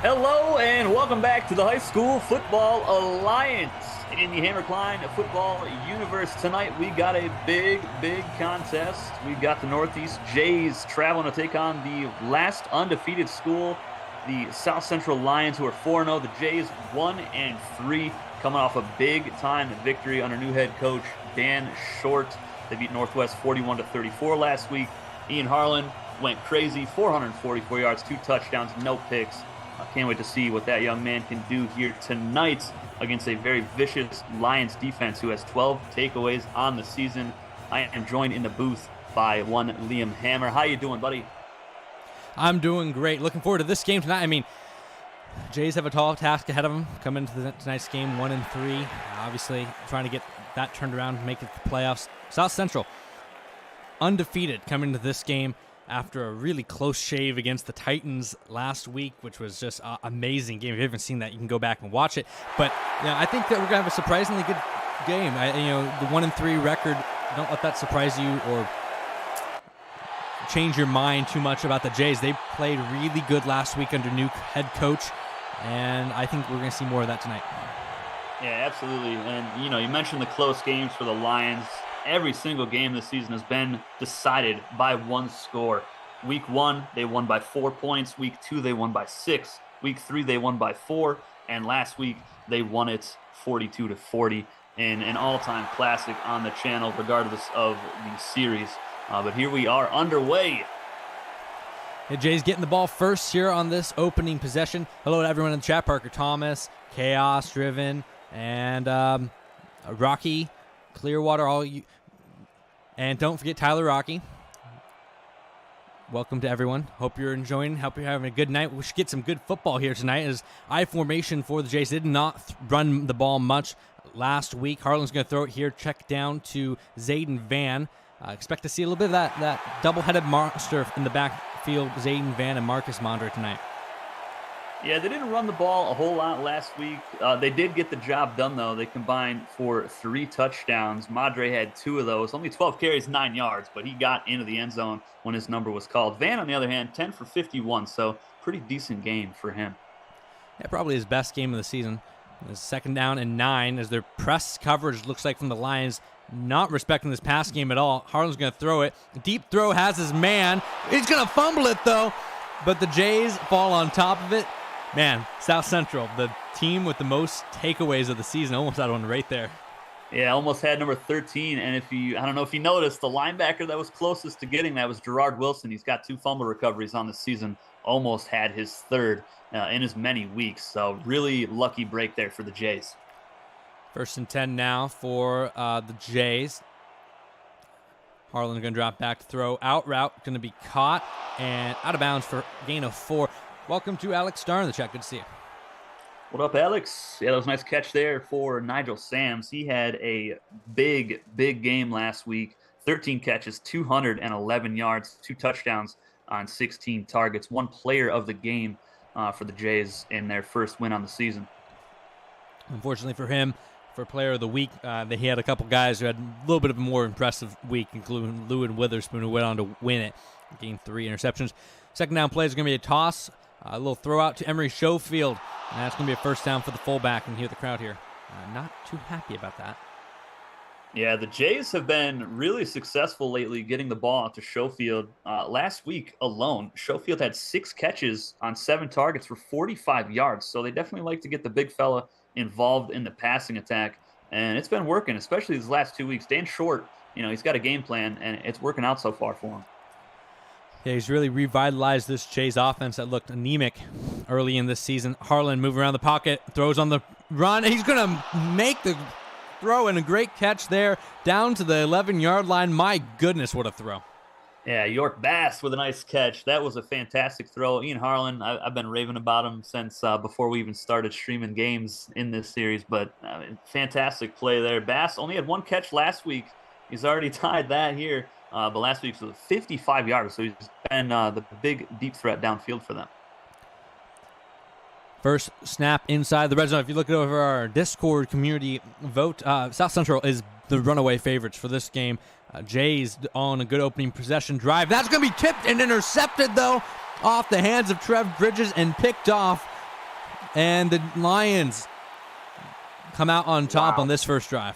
Hello and welcome back to the High School Football Alliance in the Hammer Cline Football Universe. Tonight we got a big contest. We've got the Northeast Jays traveling to take on the last undefeated school, the South Central Lions, who are 4-0. The Jays 1-3, coming off a big-time victory under new head coach Dan Short. They beat Northwest 41-34 last week. Ian Harlan went crazy, 444 yards, 2 touchdowns, no picks. I can't wait to see what that young man can do here tonight against a very vicious Lions defense who has 12 takeaways on the season. I am joined in the booth by one Liam Hammer. How you doing, buddy? I'm doing great. Looking forward to this game tonight. I mean, Jays have a tall task ahead of them coming into tonight's game, 1-3. Obviously, trying to get that turned around, make it to the playoffs. South Central, undefeated coming into this game after a really close shave against the Titans last week, which was just an amazing game. If you haven't seen that, you can go back and watch it. But I think that we're going to have a surprisingly good game. The 1-3 record, don't let that surprise you or change your mind too much about the Jays. They played really good last week under new head coach, and I think we're going to see more of that tonight. Yeah, absolutely. And, you mentioned the close games for the Lions. Every single game this season has been decided by one score. Week 1, they won by 4 points. Week 2, they won by 6. Week 3, they won by 4. And last week, they won it 42-40 in an all-time classic on the channel, regardless of the series. But here we are underway. The Jays getting the ball first here on this opening possession. Hello to everyone in the chat. Parker Thomas, Chaos Driven, and Rocky, Clearwater, all you, and don't forget Tyler Rocky. Welcome to everyone. Hope you're enjoying. Hope you're having a good night. We should get some good football here tonight. As I formation for the Jays did not run the ball much last week. Harlan's going to throw it here. Check down to Zayden Van. Expect to see a little bit of that double-headed monster in the backfield. Zayden Van and Marcus Mondra tonight. Yeah, they didn't run the ball a whole lot last week. They did get the job done, though. They combined for 3 touchdowns. Madre had 2 of those. Only 12 carries, 9 yards, but he got into the end zone when his number was called. Van, on the other hand, 10 for 51, so pretty decent game for him. Yeah, probably his best game of the season. His 2nd down and 9 as their press coverage looks like from the Lions, not respecting this pass game at all. Harlan's going to throw it. Deep throw has his man. He's going to fumble it, though, but the Jays fall on top of it. Man, South Central, the team with the most takeaways of the season, almost had one right there. Yeah, almost had number 13. And I don't know if you noticed, the linebacker that was closest to getting that was Gerard Wilson. He's got 2 fumble recoveries on the season. Almost had his 3rd in as many weeks. So really lucky break there for the Jays. 1st and 10 now for the Jays. Harlan going to drop back to throw. Out route going to be caught and out of bounds for gain of 4. Welcome to Alex Starr in the chat. Good to see you. What up, Alex? Yeah, that was a nice catch there for Nigel Sams. He had a big game last week. 13 catches, 211 yards, 2 touchdowns on 16 targets. 1 player of the game for the Jays in their first win on the season. Unfortunately for him, for player of the week, he had a couple guys who had a little bit of a more impressive week, including Lewin Witherspoon, who went on to win it. Gained 3 interceptions. 2nd down play is going to be a toss. A little throw out to Emery Schofield, and that's going to be a 1st down for the fullback. And hear the crowd here. Not too happy about that. Yeah, the Jays have been really successful lately getting the ball out to Schofield. Last week alone, Schofield had 6 catches on 7 targets for 45 yards. So they definitely like to get the big fella involved in the passing attack. And it's been working, especially these last 2 weeks. Dan Short, he's got a game plan, and it's working out so far for him. Yeah, he's really revitalized this Jays offense that looked anemic early in this season. Harlan moving around the pocket, throws on the run. He's going to make the throw, and a great catch there down to the 11-yard line. My goodness, what a throw. Yeah, York Bass with a nice catch. That was a fantastic throw. Ian Harlan, I've been raving about him since before we even started streaming games in this series, but fantastic play there. Bass only had 1 catch last week. He's already tied that here. But last week was 55 yards, so he's been the big deep threat downfield for them. First snap inside the red zone. If you look over our Discord community vote, South Central is the runaway favorites for this game. Jays on a good opening possession drive. That's going to be tipped and intercepted, though, off the hands of Trev Bridges and picked off And the Lions come out on top on this first drive.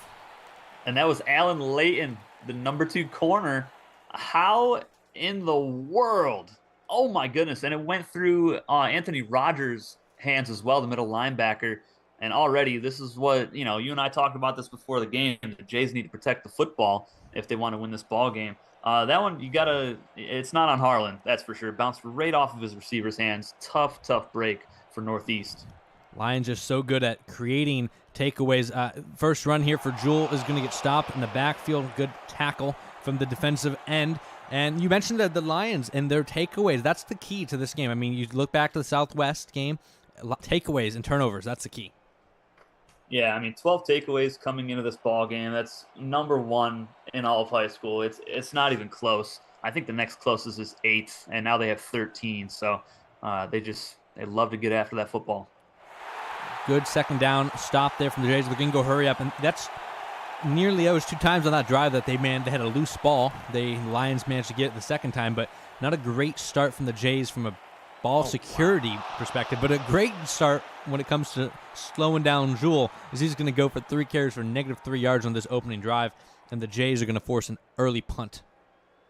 And that was Alan Layton, the number 2 corner. How in the world? Oh, my goodness. And it went through Anthony Rogers' hands as well, the middle linebacker. And already, this is what, you and I talked about this before the game. The Jays need to protect the football if they want to win this ball game. That one, it's not on Harlan, that's for sure. Bounced right off of his receiver's hands. Tough break for Northeast. Lions are so good at creating takeaways. First run here for Jewell is going to get stopped in the backfield. Good tackle from the defensive end. And you mentioned that the Lions and their takeaways, that's the key to this game. I mean, you look back to the Southwest game, takeaways and turnovers, that's the key. Yeah, I mean, 12 takeaways coming into this ball game. That's number 1 in all of high school. It's not even close. I think the next closest is 8, and now they have 13. So they love to get after that football. Good second down stop there from the Jays. They're going to go hurry up, and that's nearly, that was 2 times on that drive that they had a loose ball. The Lions managed to get it the second time, but not a great start from the Jays from a ball security perspective, but a great start when it comes to slowing down Jewell, as he's going to go for 3 carries for -3 yards on this opening drive, and the Jays are going to force an early punt.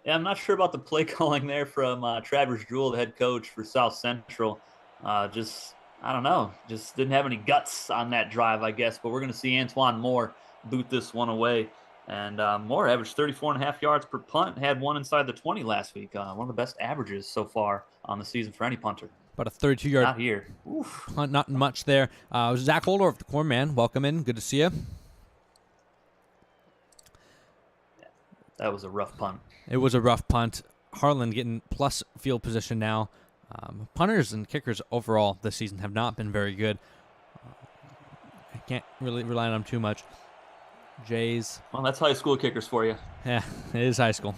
Yeah, I'm not sure about the play calling there from Travers Jewell, the head coach for South Central. I don't know, just didn't have any guts on that drive, I guess, but we're going to see Antoine Moore boot this one away. And Moore averaged 34.5 yards per punt, had one inside the 20 last week. One of the best averages so far on the season for any punter. About a 32-yard not here. Punt, not much there. Zach Holdorf, the corner man, welcome in. Good to see you. That was a rough punt. It was a rough punt. Harlan getting plus field position now. Punters and kickers overall this season have not been very good. I can't really rely on them too much. Jays. Well, that's high school kickers for you. Yeah, it is high school.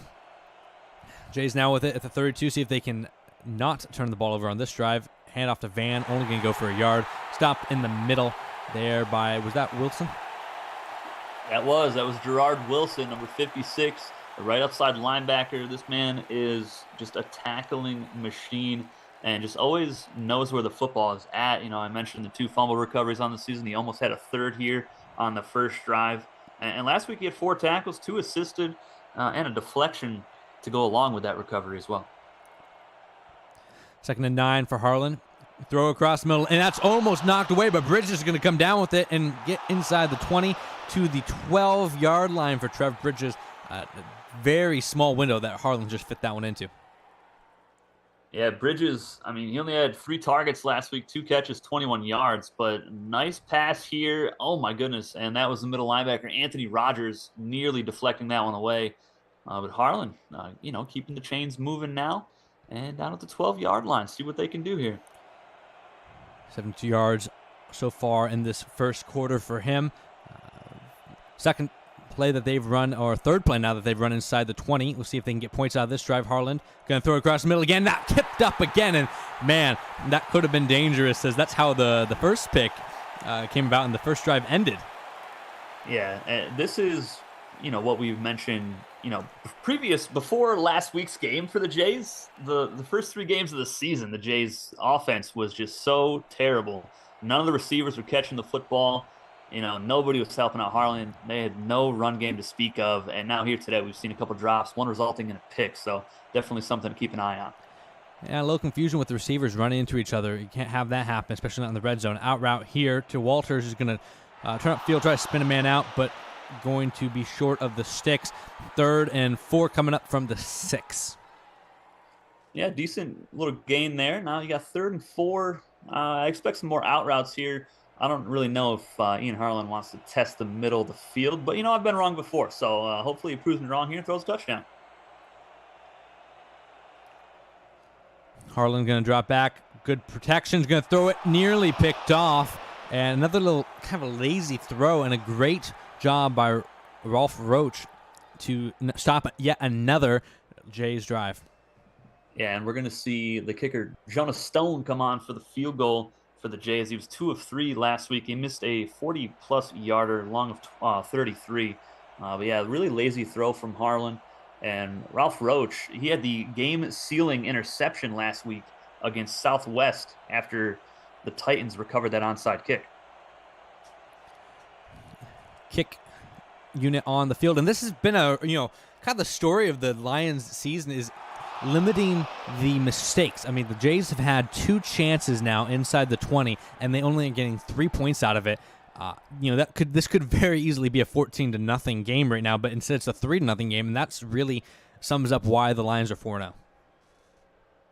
Jays now with it at the 32. See if they can not turn the ball over on this drive. Hand off to Van. Only going to go for a yard. Stop in the middle there by, was that Wilson? That was Gerard Wilson, number 56, the right upside linebacker. This man is just a tackling machine and just always knows where the football is at. I mentioned the 2 fumble recoveries on the season. He almost had a 3rd here on the first drive. And last week he had 4 tackles, 2 assisted, and a deflection to go along with that recovery as well. 2nd and 9 for Harlan. Throw across the middle, and that's almost knocked away, but Bridges is going to come down with it and get inside the 20 to the 12-yard line for Trev Bridges. Very small window that Harlan just fit that one into. Yeah, Bridges, I mean, he only had 3 targets last week, 2 catches, 21 yards, but nice pass here. Oh, my goodness. And that was the middle linebacker, Anthony Rogers, nearly deflecting that one away. But Harlan, keeping the chains moving now and down at the 12-yard line. See what they can do here. 72 yards so far in this first quarter for him. Second play that they've run, or third play now that they've run inside the 20. We'll see if they can get points out of this drive. Harlan going to throw it across the middle again. That tipped up again, and man, that could have been dangerous, as that's how the first pick came about and the first drive ended. Yeah, this is, what we've mentioned, before last week's game for the Jays, the first 3 games of the season, the Jays offense was just so terrible. None of the receivers were catching the football. Nobody was helping out Harlan. They had no run game to speak of. And now here today, we've seen a couple drops, one resulting in a pick. So definitely something to keep an eye on. Yeah, a little confusion with the receivers running into each other. You can't have that happen, especially not in the red zone. Out route here to Walters, who's going to turn up field, try to spin a man out, but going to be short of the sticks. 3rd and 4 coming up from the 6. Yeah, decent little gain there. Now you got 3rd and 4. I expect some more out routes here. I don't really know if Ian Harlan wants to test the middle of the field, but, I've been wrong before. So hopefully he proves me wrong here and throws a touchdown. Harlan going to drop back. Good protection. He's going to throw it. Nearly picked off. And another little kind of a lazy throw, and a great job by Ralph Roach to stop yet another Jays drive. Yeah, and we're going to see the kicker, Jonas Stone, come on for the field goal for the Jays. He was 2 of 3 last week. He missed a 40-plus yarder, long of 33. But yeah, really lazy throw from Harlan. And Ralph Roach, he had the game-sealing interception last week against Southwest after the Titans recovered that onside kick. Kick unit on the field, and this has been a kind of the story of the Lions season is limiting the mistakes. I mean, the Jays have had 2 chances now inside the 20, and they only are getting 3 points out of it. This could very easily be a 14-0 game right now, but instead it's a 3-0 game, and that's really sums up why the Lions are 4-0.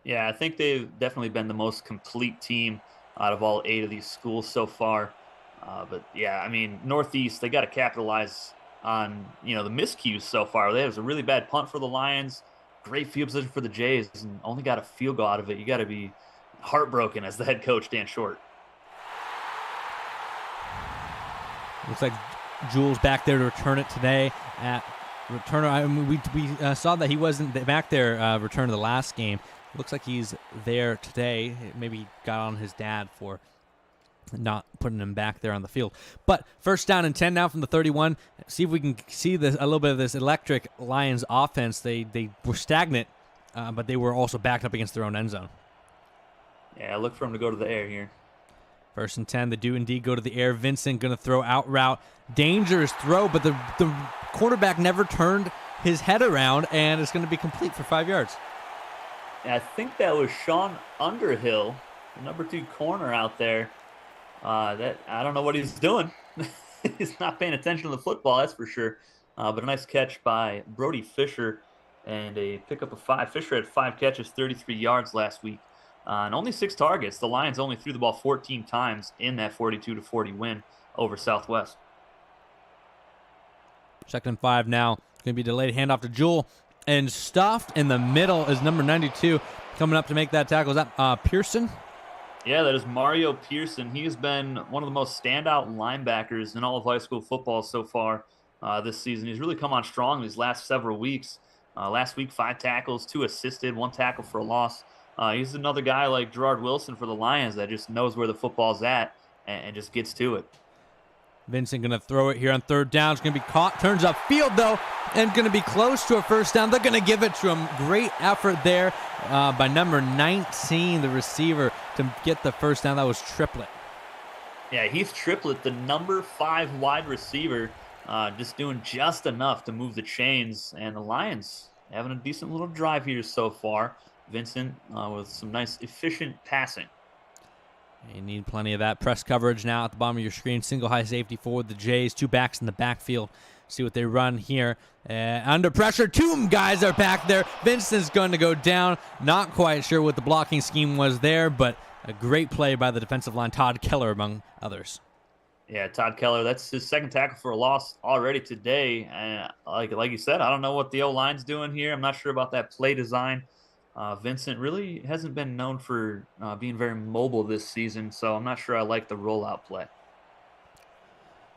Yeah, I think they've definitely been the most complete team out of all 8 of these schools so far. But yeah, I mean, Northeast, they got to capitalize on the miscues so far. There was a really bad punt for the Lions. Great field position for the Jays, and only got a field goal out of it. You got to be heartbroken as the head coach, Dan Short. Looks like Jules back there to return it today at returner. I mean, we saw that he wasn't back there return to the last game. Looks like he's there today. Maybe got on his dad for not putting him back there on the field. But first down and 10 now from the 31. See if we can see a little bit of this electric Lions offense. They were stagnant, but they were also backed up against their own end zone. Yeah, look for him to go to the air here. First and 10, they do indeed go to the air. Vincent going to throw out route. Dangerous throw, but the quarterback never turned his head around, and it's going to be complete for 5 yards. Yeah, I think that was Sean Underhill, the number 2 corner out there. That I don't know what he's doing. He's not paying attention to the football, that's for sure. But a nice catch by Brody Fisher and a pickup of 5. Fisher had 5 catches, 33 yards last week, and only 6 targets. The Lions only threw the ball 14 times in that 42-40 win over Southwest. Second and 5 now. It's going to be delayed handoff to Jewell. And stuffed in the middle is number 92 coming up to make that tackle. Is that Pearson? Yeah, that is Mario Pearson. He has been one of the most standout linebackers in all of high school football so far this season. He's really come on strong these last several weeks. Last week, 5 tackles, 2 assisted, 1 tackle for a loss. He's another guy like Gerard Wilson for the Lions that just knows where the football's at and just gets to it. Vincent going to throw it here on third down. It's going to be caught. Turns upfield, though, and going to be close to a first down. They're going to give it to him. Great effort there by number 19, the receiver, to get the first down. That was Triplett. Yeah, Heath Triplett, the number 5 wide receiver, just doing just enough to move the chains. And the Lions having a decent little drive here so far. Vincent with some nice, efficient passing. You need plenty of that. Press coverage now at the bottom of your screen. Single high safety for the Jays. 2 backs in the backfield. See what they run here. Under pressure. 2 guys are back there. Vincent's going to go down. Not quite sure what the blocking scheme was there, but a great play by the defensive line. Todd Keller, among others. Yeah, Todd Keller, that's his 2nd tackle for a loss already today. And like you said, I don't know what the O-line's doing here. I'm not sure about that play design. Vincent really hasn't been known for being very mobile this season, so I'm not sure I like the rollout play.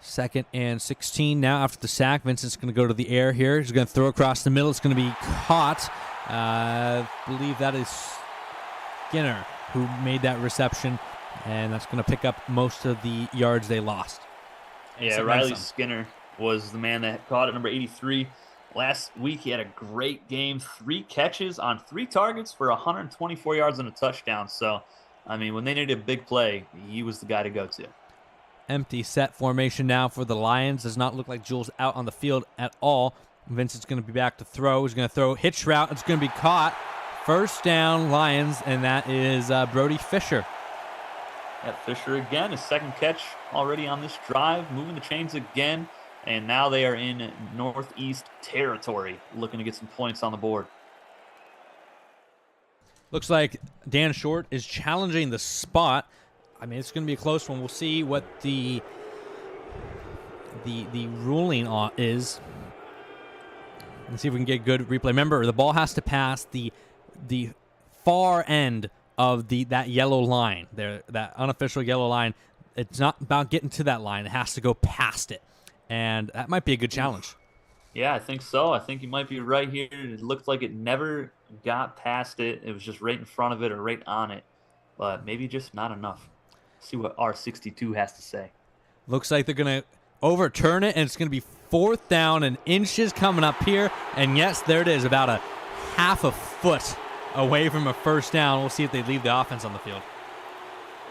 2nd and 16 now after the sack. Vincent's going to go to the air here. He's going to throw across the middle. It's going to be caught. I believe that is Skinner who made that reception, and that's going to pick up most of the yards they lost. Yeah, Riley Skinner was the man that caught it, number 83. Last week, he had a great game. 3 catches on 3 targets for 124 yards and a touchdown. So, I mean, when they needed a big play, he was the guy to go to. Empty set formation now for the Lions. Does not look like Jules out on the field at all. Vincent's going to be back to throw. He's going to throw hitch route. It's going to be caught. First down, Lions, and that is Brody Fisher. Yeah, Fisher again, his 2nd catch already on this drive, moving the chains again. And now they are in Northeast territory, looking to get some points on the board. Looks like Dan Short is challenging the spot. I mean, it's going to be a close one. We'll see what the ruling is. Let's see if we can get a good replay. Remember, the ball has to pass the far end of that yellow line there, that unofficial yellow line. It's not about getting to that line. It has to go past it. And that might be a good challenge. Yeah, I think so. I think you might be right here. It looked like it never got past it. It was just right in front of it or right on it. But maybe just not enough. See what R62 has to say. Looks like they're going to overturn it, and it's going to be 4th down and inches coming up here. And, yes, there it is, about a half a foot away from a first down. We'll see if they leave the offense on the field.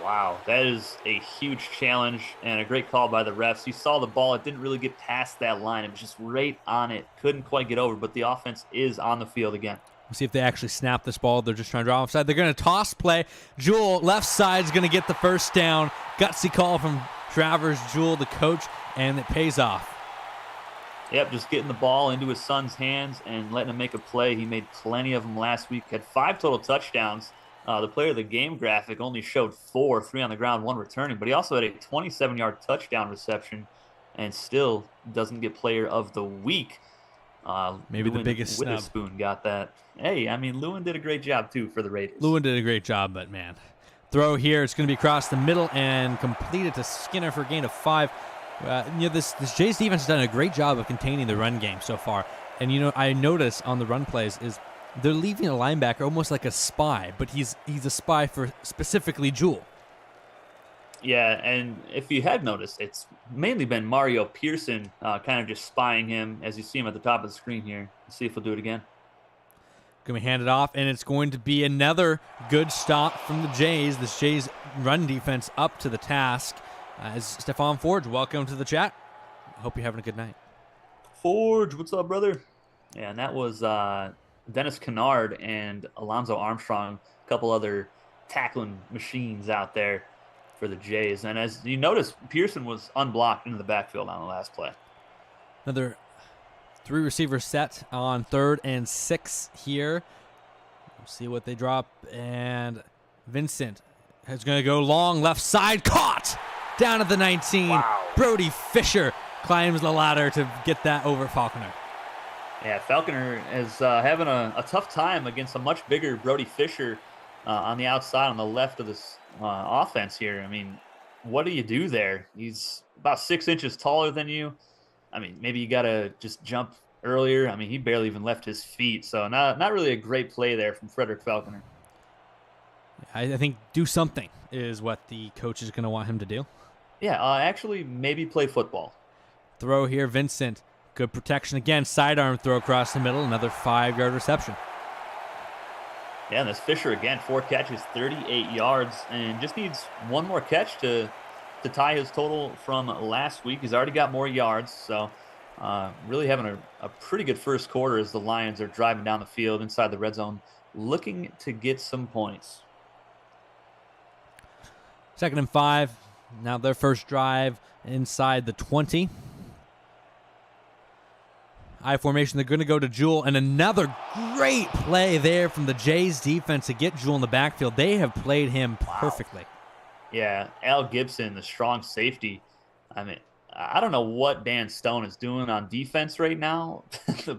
Wow, that is a huge challenge and a great call by the refs. You saw the ball. It didn't really get past that line. It was just right on it. Couldn't quite get over, but the offense is on the field again. We'll see if they actually snap this ball. They're just trying to draw offside. They're going to toss play. Jewell, left side's going to get the first down. Gutsy call from Travers Jewell, the coach, and it pays off. Yep, just getting the ball into his son's hands and letting him make a play. He made plenty of them last week. Had 5 total touchdowns. The player of the game graphic only showed 4, 3 on the ground, 1 returning, but he also had a 27-yard touchdown reception and still doesn't get player of the week. Maybe Lewin the biggest snub. Witherspoon got that. Hey, I mean, Lewin did a great job, too, for the Raiders. Lewin did a great job, but, man. Throw here. It's going to be across the middle and completed to Skinner for a gain of 5. This Jays defense has done a great job of containing the run game so far. And, I notice on the run plays is they're leaving a linebacker almost like a spy, but he's a spy for specifically Jewell. Yeah, and if you had noticed, it's mainly been Mario Pearson kind of just spying him, as you see him at the top of the screen here. Let's see if he'll do it again. Going to hand it off, and it's going to be another good stop from the Jays. This Jays run defense up to the task. As Stephon Forge, welcome to the chat. Hope you're having a good night. Forge, what's up, brother? Yeah, and that was Dennis Kennard and Alonzo Armstrong, a couple other tackling machines out there for the Jays. And as you notice, Pearson was unblocked into the backfield on the last play. Another 3 receiver set on 3rd and 6 here. We'll see what they drop. And Vincent is going to go long left side. Caught down at the 19. Wow. Brody Fisher climbs the ladder to get that over Falconer. Yeah, Falconer is having a tough time against a much bigger Brody Fisher on the outside on the left of this offense here. I mean, what do you do there? He's about 6 inches taller than you. I mean, maybe you got to just jump earlier. I mean, he barely even left his feet. So not really a great play there from Frederick Falconer. I think do something is what the coach is going to want him to do. Yeah, actually maybe play football. Throw here, Vincent. Good protection again. Sidearm throw across the middle. Another 5-yard reception. Yeah, and this Fisher again, 4 catches, 38 yards, and just needs 1 more catch to tie his total from last week. He's already got more yards, so really having a pretty good first quarter as the Lions are driving down the field inside the red zone, looking to get some points. 2nd and 5. Now their first drive inside the 20. I formation, they're going to go to Jewell, and another great play there from the Jays defense to get Jewell in the backfield. They have played him perfectly. Yeah, Al Gibson, the strong safety. I mean, I don't know what Dan Stone is doing on defense right now,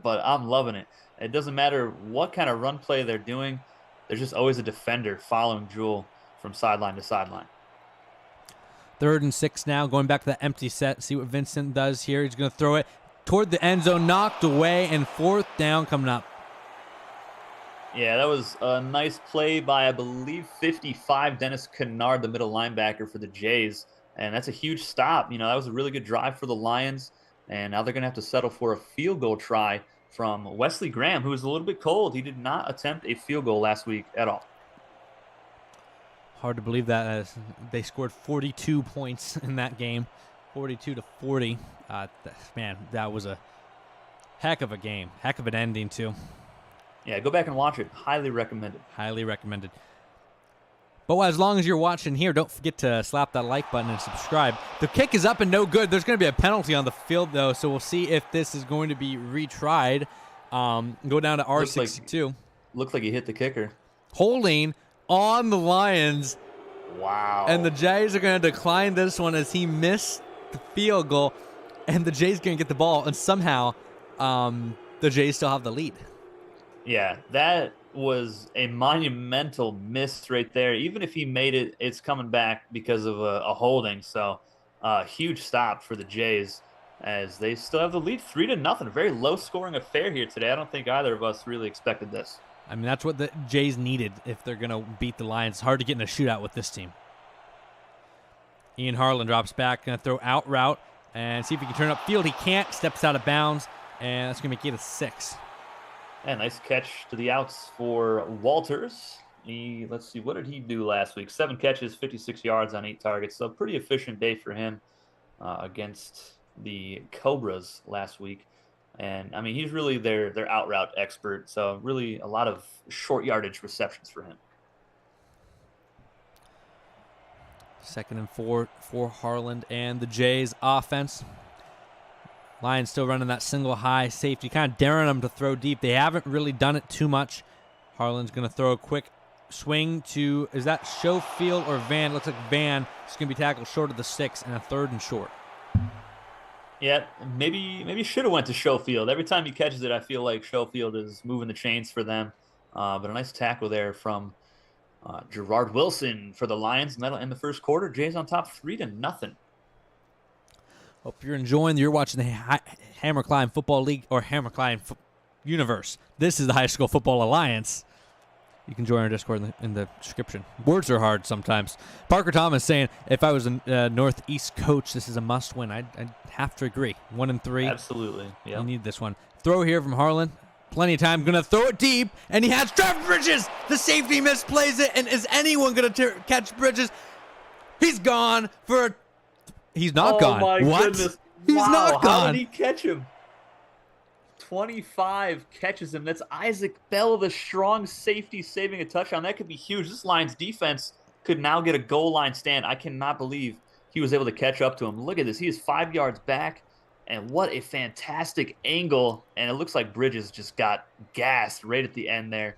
but I'm loving it. It doesn't matter what kind of run play they're doing. There's just always a defender following Jewell from sideline to sideline. 3rd and 6 now, going back to that empty set. See what Vincent does here. He's going to throw it toward the end zone, knocked away, and 4th down coming up. Yeah, that was a nice play by, I believe, 55, Dennis Kennard, the middle linebacker for the Jays. And that's a huge stop. That was a really good drive for the Lions. And now they're going to have to settle for a field goal try from Wesley Graham, who was a little bit cold. He did not attempt a field goal last week at all. Hard to believe that as they scored 42 points in that game, 42-40. Man, that was a heck of a game, heck of an ending too. Yeah, go back and watch it. Highly recommended. Highly recommended. But as long as you're watching here, don't forget to slap that like button and subscribe. The kick is up and no good. There's going to be a penalty on the field, though, so we'll see if this is going to be retried. Go down to R62. Looks like he hit the kicker. Holding on the Lions. Wow. And the Jays are going to decline this one as he missed the field goal. And the Jays going to get the ball, and somehow the Jays still have the lead. Yeah, that was a monumental miss right there. Even if he made it, it's coming back because of a holding. So huge stop for the Jays as they still have the lead 3-0. A very low-scoring affair here today. I don't think either of us really expected this. I mean, that's what the Jays needed if they're going to beat the Lions. It's hard to get in a shootout with this team. Ian Harlan drops back, going to throw out route and see if he can turn upfield. He can't. Steps out of bounds, and that's going to make it a 6. Yeah, nice catch to the outs for Walters. Let's see, what did he do last week? 7 catches, 56 yards on 8 targets. So pretty efficient day for him against the Cobras last week. And I mean, he's really their out route expert. So really a lot of short yardage receptions for him. 2nd and 4 for Harlan and the Jays offense. Lions still running that single high safety, kind of daring them to throw deep. They haven't really done it too much. Harlan's going to throw a quick swing to, is that Schofield or Van? Looks like Van. It's going to be tackled short of the 6 and a 3rd and short. Yeah, maybe should have went to Schofield. Every time he catches it, I feel like Schofield is moving the chains for them. But a nice tackle there from Gerard Wilson for the Lions in the first quarter. Jays on top 3-0. Hope you're enjoying. You're watching the Hammer Cline Football League or Hammer Cline Universe. This is the High School Football Alliance. You can join our Discord in the description. Words are hard sometimes. Parker Thomas saying, if I was a Northeast coach, this is a must-win. I'd have to agree. 1-3. Absolutely. Yeah. You need this one. Throw here from Harlan. Plenty of time. Going to throw it deep, and he has Trevor Bridges. The safety misplays it, and is anyone going to catch Bridges? He's gone for a... He's not gone. Oh, my what? goodness. He's wow, not gone. How did he catch him? 25 catches him. That's Isaac Bell, the strong safety, saving a touchdown. That could be huge. This Lions defense could now get a goal line stand. I cannot believe he was able to catch up to him. Look at this. He is 5 yards back, and what a fantastic angle. And it looks like Bridges just got gassed right at the end there.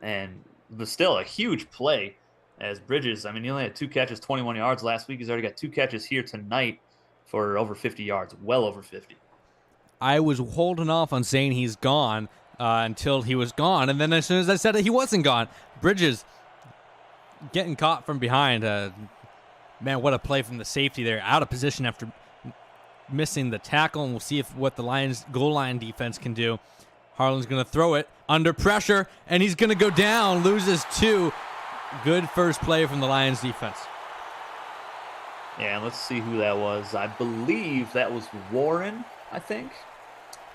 But still a huge play as Bridges. I mean, he only had 2 catches, 21 yards last week. He's already got 2 catches here tonight for over 50 yards, well over 50. I was holding off on saying he's gone until he was gone, and then as soon as I said it, he wasn't gone. Bridges getting caught from behind. Man, what a play from the safety there. Out of position after missing the tackle, and we'll see what the Lions' goal line defense can do. Harlan's going to throw it under pressure, and he's going to go down, loses 2. Good first play from the Lions' defense. Yeah, let's see who that was. I believe that was Warren, I think.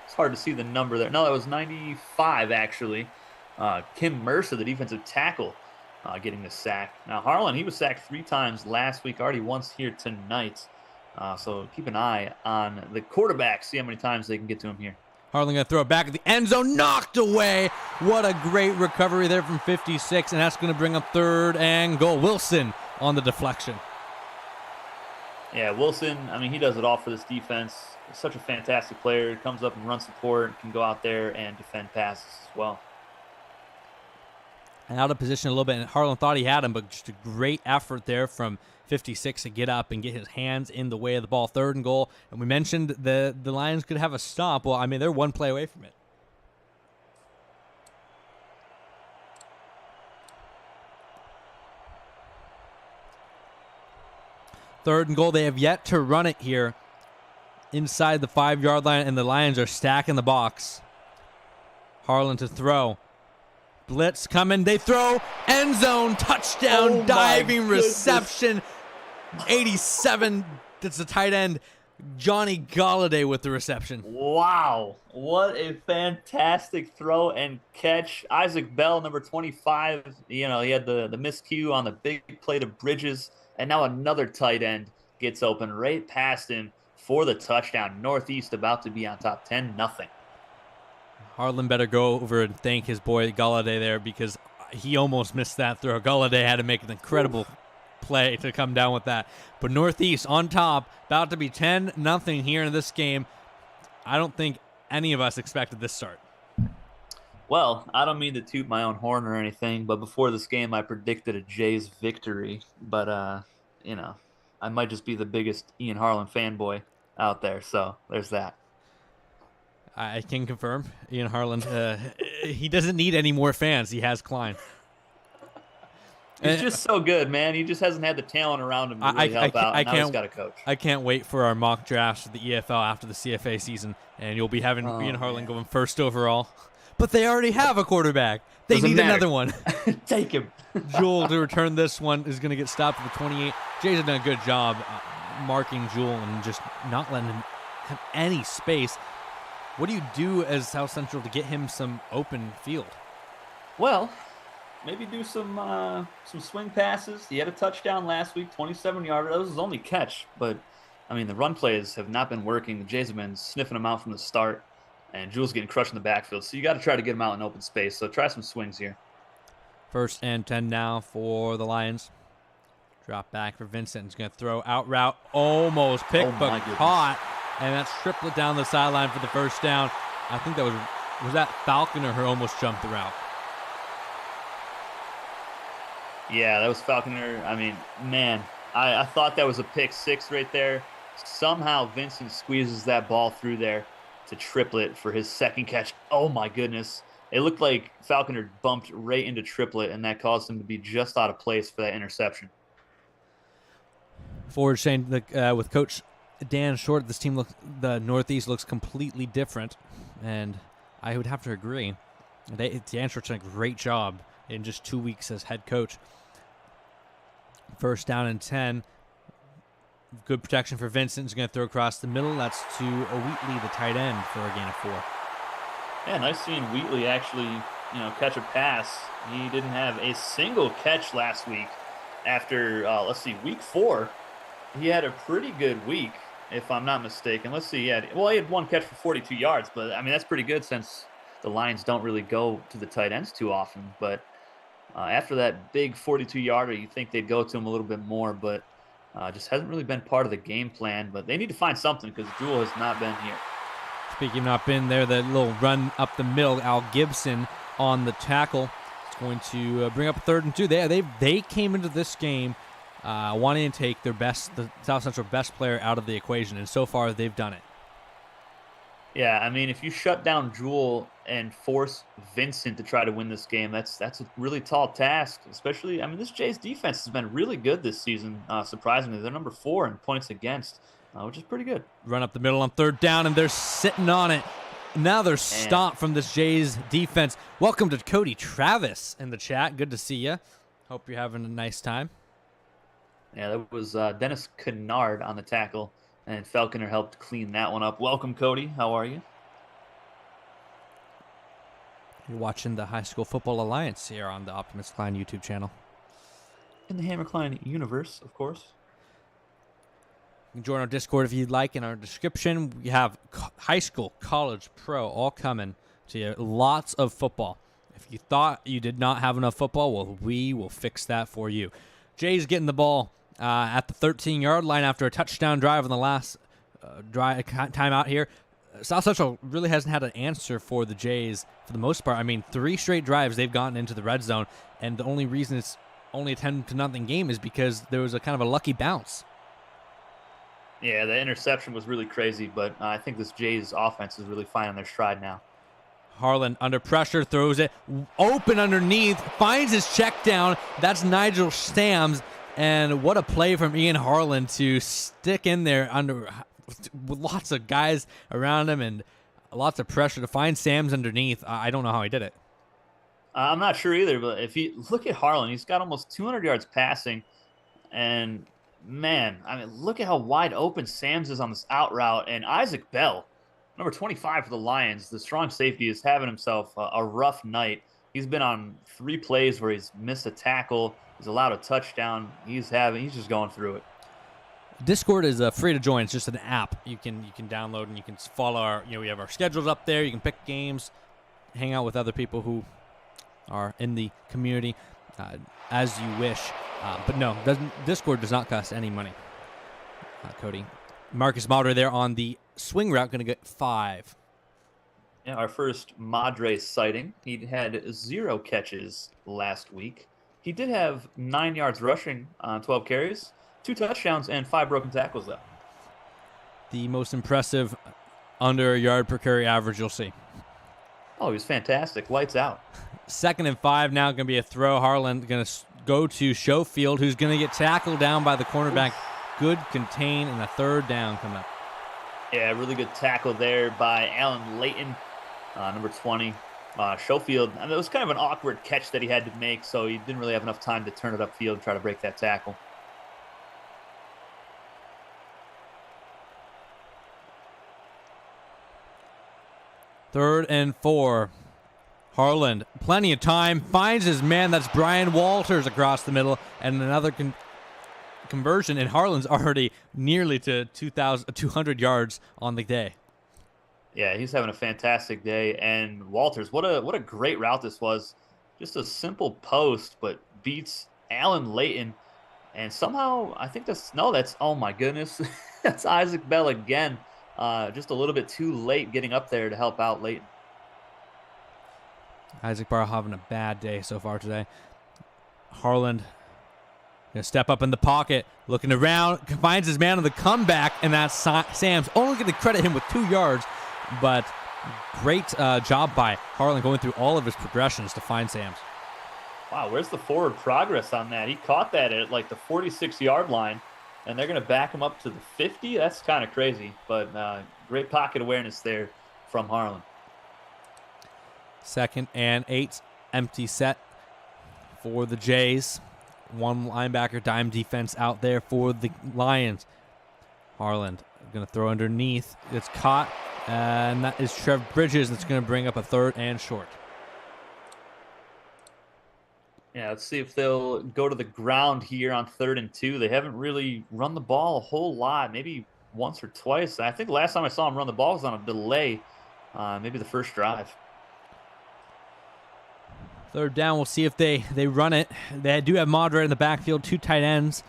It's hard to see the number there. No, that was 95, actually. Kim Mercer, the defensive tackle, getting the sack. Now, Harlan, he was sacked 3 times last week, already once here tonight. So keep an eye on the quarterback, see how many times they can get to him here. Harlan going to throw it back at the end zone, knocked away. What a great recovery there from 56, and that's going to bring up 3rd and goal. Wilson on the deflection. Yeah, Wilson, I mean, he does it all for this defense. He's such a fantastic player. He comes up and runs support, can go out there and defend passes as well. And out of position a little bit, and Harlan thought he had him, but just a great effort there from 56 to get up and get his hands in the way of the ball. 3rd and goal. And we mentioned the Lions could have a stop. Well, I mean, they're 1 play away from it. Third and goal. They have yet to run it here inside the 5-yard line, and the Lions are stacking the box. Harlan to throw. Blitz coming. They throw. End zone. Touchdown. Diving reception. 87. That's the tight end. Johnny Galladay with the reception. Wow. What a fantastic throw and catch. Isaac Bell, number 25. He had the miscue on the big play to Bridges. And now another tight end gets open right past him for the touchdown. Northeast about to be on top 10-0. Harlan better go over and thank his boy Galladay there because he almost missed that throw. Galladay had to make an incredible play to come down with that. But Northeast on top, about to be 10-0 here in this game. I don't think any of us expected this start. Well, I don't mean to toot my own horn or anything, but before this game, I predicted a Jays victory. But, I might just be the biggest Ian Harlan fanboy out there, so there's that. I can confirm, Ian Harlan, he doesn't need any more fans. He has Klein. He's just so good, man. He just hasn't had the talent around him to really help out. Now he's got a coach. I can't wait for our mock drafts for the EFL after the CFA season, and you'll be having Ian Harlan going 1st overall. But they already have a quarterback. They need another one. Take him. Jewel to return this one is going to get stopped at the 28. Jays have done a good job marking Jewel and just not letting him have any space. What do you do as South Central to get him some open field? Well, maybe do some swing passes. He had a touchdown last week, 27-yarder. That was his only catch, but I mean the run plays have not been working. The Jays have been sniffing him out from the start, and Jules getting crushed in the backfield. So you got to try to get him out in open space. So try some swings here. 1st and 10 now for the Lions. Drop back for Vincent. He's going to throw out route. Almost picked, but caught. And that's triplet down the sideline for the 1st down. I think that was that Falconer who almost jumped the route. Yeah, that was Falconer. I mean, man, I thought that was a pick 6 right there. Somehow Vincent squeezes that ball through there to triplet for his 2nd catch. Oh, my goodness. It looked like Falconer bumped right into triplet, and that caused him to be just out of place for that interception. Forward saying with Coach Dan Short, this team the Northeast looks completely different, and I would have to agree. Dan Short's done a great job in just 2 weeks as head coach. 1st down and 10. Good protection for Vincent. He's going to throw across the middle. That's to Wheatley, the tight end, for a gain of 4. Yeah, nice seeing Wheatley actually, catch a pass. He didn't have a single catch last week. After week 4, he had a pretty good week, if I'm not mistaken. Let's see, he had 1 catch for 42 yards, but I mean that's pretty good since the Lions don't really go to the tight ends too often. But after that big 42-yarder, you think they'd go to him a little bit more, but just hasn't really been part of the game plan. But they need to find something because Jewel has not been here. Speaking of not been there, the little run up the middle, Al Gibson on the tackle. It's going to bring up a 3rd and 2. They came into this game wanting to take the South Central best player out of the equation, and so far they've done it. Yeah, I mean, if you shut down Jewel and force Vincent to try to win this game, that's a really tall task. Especially, I mean, this Jays defense has been really good this season. Surprisingly, they're number 4 in points against, which is pretty good. Run up the middle on 3rd down, and they're sitting on it. Now they're stopped from this Jays defense. Welcome to Cody Travis in the chat. Good to see you. Hope you're having a nice time. Yeah, that was Dennis Kennard on the tackle, and Falconer helped clean that one up. Welcome, Cody. How are you? You're watching the High School Football Alliance here on the Optimus Cline YouTube channel. In the Hammer Cline Universe, of course. You can join our Discord if you'd like. In our description, we have high school, college, pro, all coming to you. Lots of football. If you thought you did not have enough football, well, we will fix that for you. Jay's getting the ball at the 13-yard line after a touchdown drive on the last time out here. South Central really hasn't had an answer for the Jays for the most part. I mean, 3 straight drives they've gotten into the red zone, and the only reason it's only a 10-0 game is because there was a kind of a lucky bounce. Yeah, the interception was really crazy, but I think this Jays offense is really finding their stride now. Harlan under pressure, throws it open underneath, finds his check down. That's Nigel Stams, and what a play from Ian Harlan to stick in there with lots of guys around him and lots of pressure to find Sams underneath. I don't know how he did it. I'm not sure either, but if you look at Harlan, he's got almost 200 yards passing, and man, I mean, look at how wide open Sams is on this out route, and Isaac Bell, number 25 for the Lions, the strong safety, is having himself a rough night. He's been on 3 plays where he's missed a tackle. He's allowed a touchdown. He's just going through it. Discord is free to join. It's just an app you can download, and you can follow our. We have our schedules up there. You can pick games, hang out with other people who are in the community as you wish. But no, Discord does not cost any money. Cody, Marcus Madre there on the swing route, going to get 5. Yeah, our first Madre sighting. He had 0 catches last week. He did have 9 yards rushing on 12 carries, 2 touchdowns, and 5 broken tackles, though. The most impressive under a yard per carry average you'll see. Oh, he was fantastic. Lights out. 2nd and 5 now, going to be a throw. Harlan going to go to Schofield, who's going to get tackled down by the cornerback. Good contain, and a 3rd down coming up. Yeah, really good tackle there by Alan Layton, number 20. Schofield, I mean, it was kind of an awkward catch that he had to make, so he didn't really have enough time to turn it upfield and try to break that tackle. Third and 4. Harland, plenty of time, finds his man. That's Brian Walters across the middle, and another conversion, and Harlan's already nearly to 200 yards on the day. Yeah, he's having a fantastic day. And Walters, what a great route this was. Just a simple post, but beats Allen Layton. And somehow, I think that's oh my goodness. That's Isaac Bell again. Just a little bit too late getting up there to help out Layton. Isaac Barr having a bad day so far today. Harland gonna step up in the pocket, looking around, finds his man on the comeback, and that's Sam's. Only going to credit him with 2 yards, but great job by Harland going through all of his progressions to find Sam's. Wow, where's the forward progress on that? He caught that at like the 46-yard line, and they're going to back him up to the 50? That's kind of crazy, but great pocket awareness there from Harland. 2nd and 8, empty set for the Jays. 1 linebacker dime defense out there for the Lions. Harland going to throw underneath. It's caught, and that is Trev Bridges. That's going to bring up a 3rd and short. Yeah, let's see if they'll go to the ground here on 3rd and 2. They haven't really run the ball a whole lot, maybe once or twice. I think last time I saw them run the ball was on a delay, maybe the first drive. 3rd down, we'll see if they run it. They do have Moderator in the backfield, 2 tight ends.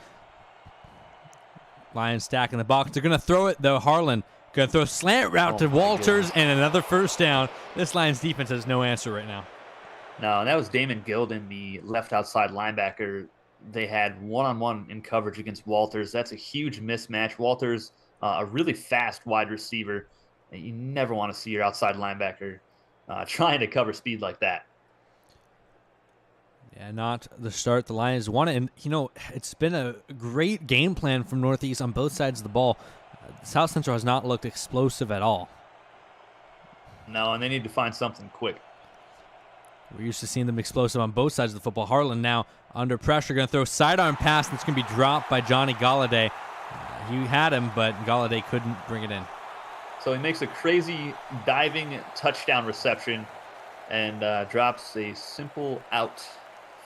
Lions stacking the box. They're going to throw it, though. Harlan going to throw a slant route to Walters and another 1st down. This Lions defense has no answer right now. No, and that was Damon Gilden, the left outside linebacker. They had one-on-one in coverage against Walters. That's a huge mismatch. Walters, a really fast wide receiver. You never want to see your outside linebacker trying to cover speed like that. Yeah, not the start the Lions won it. And, it's been a great game plan from Northeast on both sides of the ball. South Central has not looked explosive at all. No, and they need to find something quick. We're used to seeing them explosive on both sides of the football. Harlan now under pressure, going to throw a sidearm pass that's going to be dropped by Johnny Galladay. He had him, but Galladay couldn't bring it in. So he makes a crazy diving touchdown reception and drops a simple out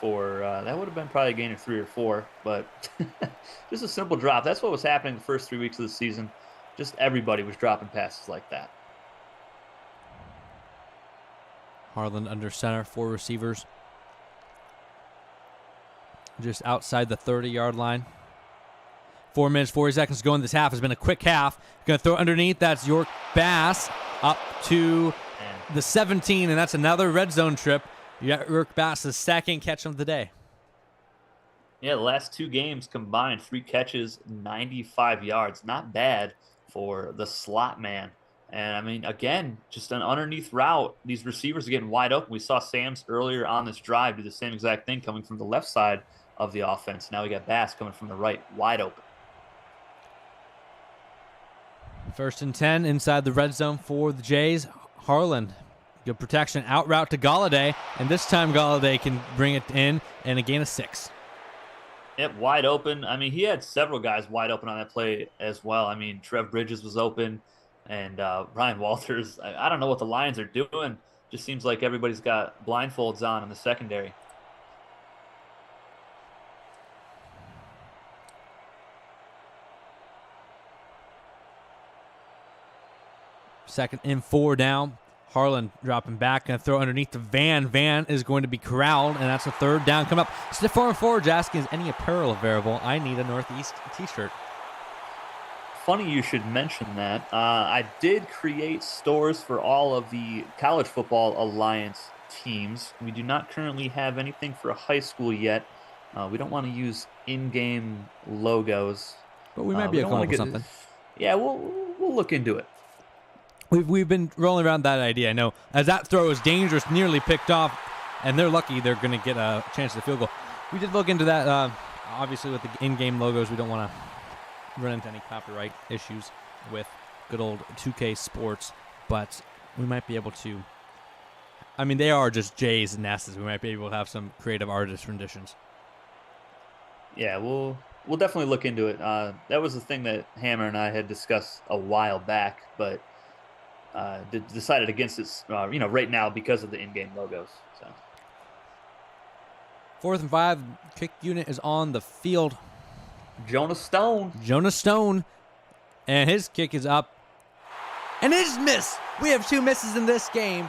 for, that would have been probably a gain of 3 or 4, but just a simple drop. That's what was happening the first 3 weeks of the season. Just everybody was dropping passes like that. Harlan under center, 4 receivers. Just outside the 30-yard line. 4 minutes, 40 seconds to go in this half. Has been a quick half. Going to throw underneath. That's York Bass up to the 17, and that's another red zone trip. York Bass's 2nd catch of the day. Yeah, the last 2 games combined, 3 catches, 95 yards. Not bad for the slot man. And, I mean, again, just an underneath route. These receivers are getting wide open. We saw Sam's earlier on this drive do the same exact thing coming from the left side of the offense. Now we got Bass coming from the right, wide open. 1st and 10 inside the red zone for the Jays. Harlan, good protection, out route to Galladay. And this time Galladay can bring it in and a gain of 6. Yep, wide open. I mean, he had several guys wide open on that play as well. I mean, Trev Bridges was open. And Brian Walters, I don't know what the Lions are doing. Just seems like everybody's got blindfolds on in the secondary. Second and 4 down. Harlan dropping back, going to throw underneath to Van. Van is going to be corralled, and that's a 3rd down coming up. Stiff 4 and 4, asking, is any apparel available? I need a Northeast t-shirt. Funny you should mention that. I did create stores for all of the College Football Alliance teams. We do not currently have anything for a high school yet. We don't want to use in-game logos. But we might be able to come up with something. Yeah, we'll look into it. We've been rolling around that idea. I know as that throw is dangerous, nearly picked off, and they're lucky they're going to get a chance at the field goal. We did look into that. Obviously, with the in-game logos, we don't want to run into any copyright issues with good old 2K Sports, but we might be able to. I mean, they are just J's and S's. We might be able to have some creative artist renditions. Yeah, we'll definitely look into it. That was the thing that Hammer and I had discussed a while back, but decided against it, right now because of the in-game logos. So 4th and 5, kick unit is on the field. Jonah Stone. And his kick is up. And it is missed. We have 2 misses in this game.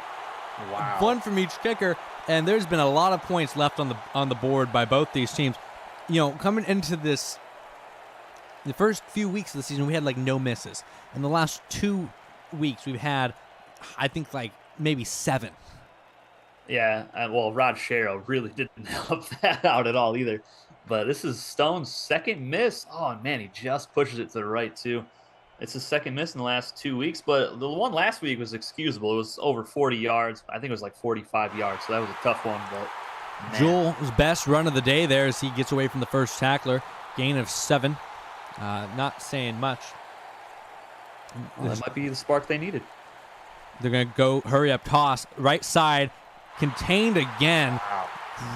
Wow. 1 from each kicker. And there's been a lot of points left on the board by both these teams. Coming into this, the first few weeks of the season, we had like no misses. In the last 2 weeks, we've had, I think, like maybe 7. Yeah, well, Rod Sherrill really didn't help that out at all either. But this is Stone's second miss. Oh, man, he just pushes it to the right, too. It's his second miss in the last 2 weeks, but the one last week was excusable. It was over 40 yards. I think it was like 45 yards, so that was a tough one. But man. Jules' best run of the day there as he gets away from the first tackler. Gain of 7. Not saying much. Well, that might be the spark they needed. They're going to go hurry up toss. Right side, contained again. Wow.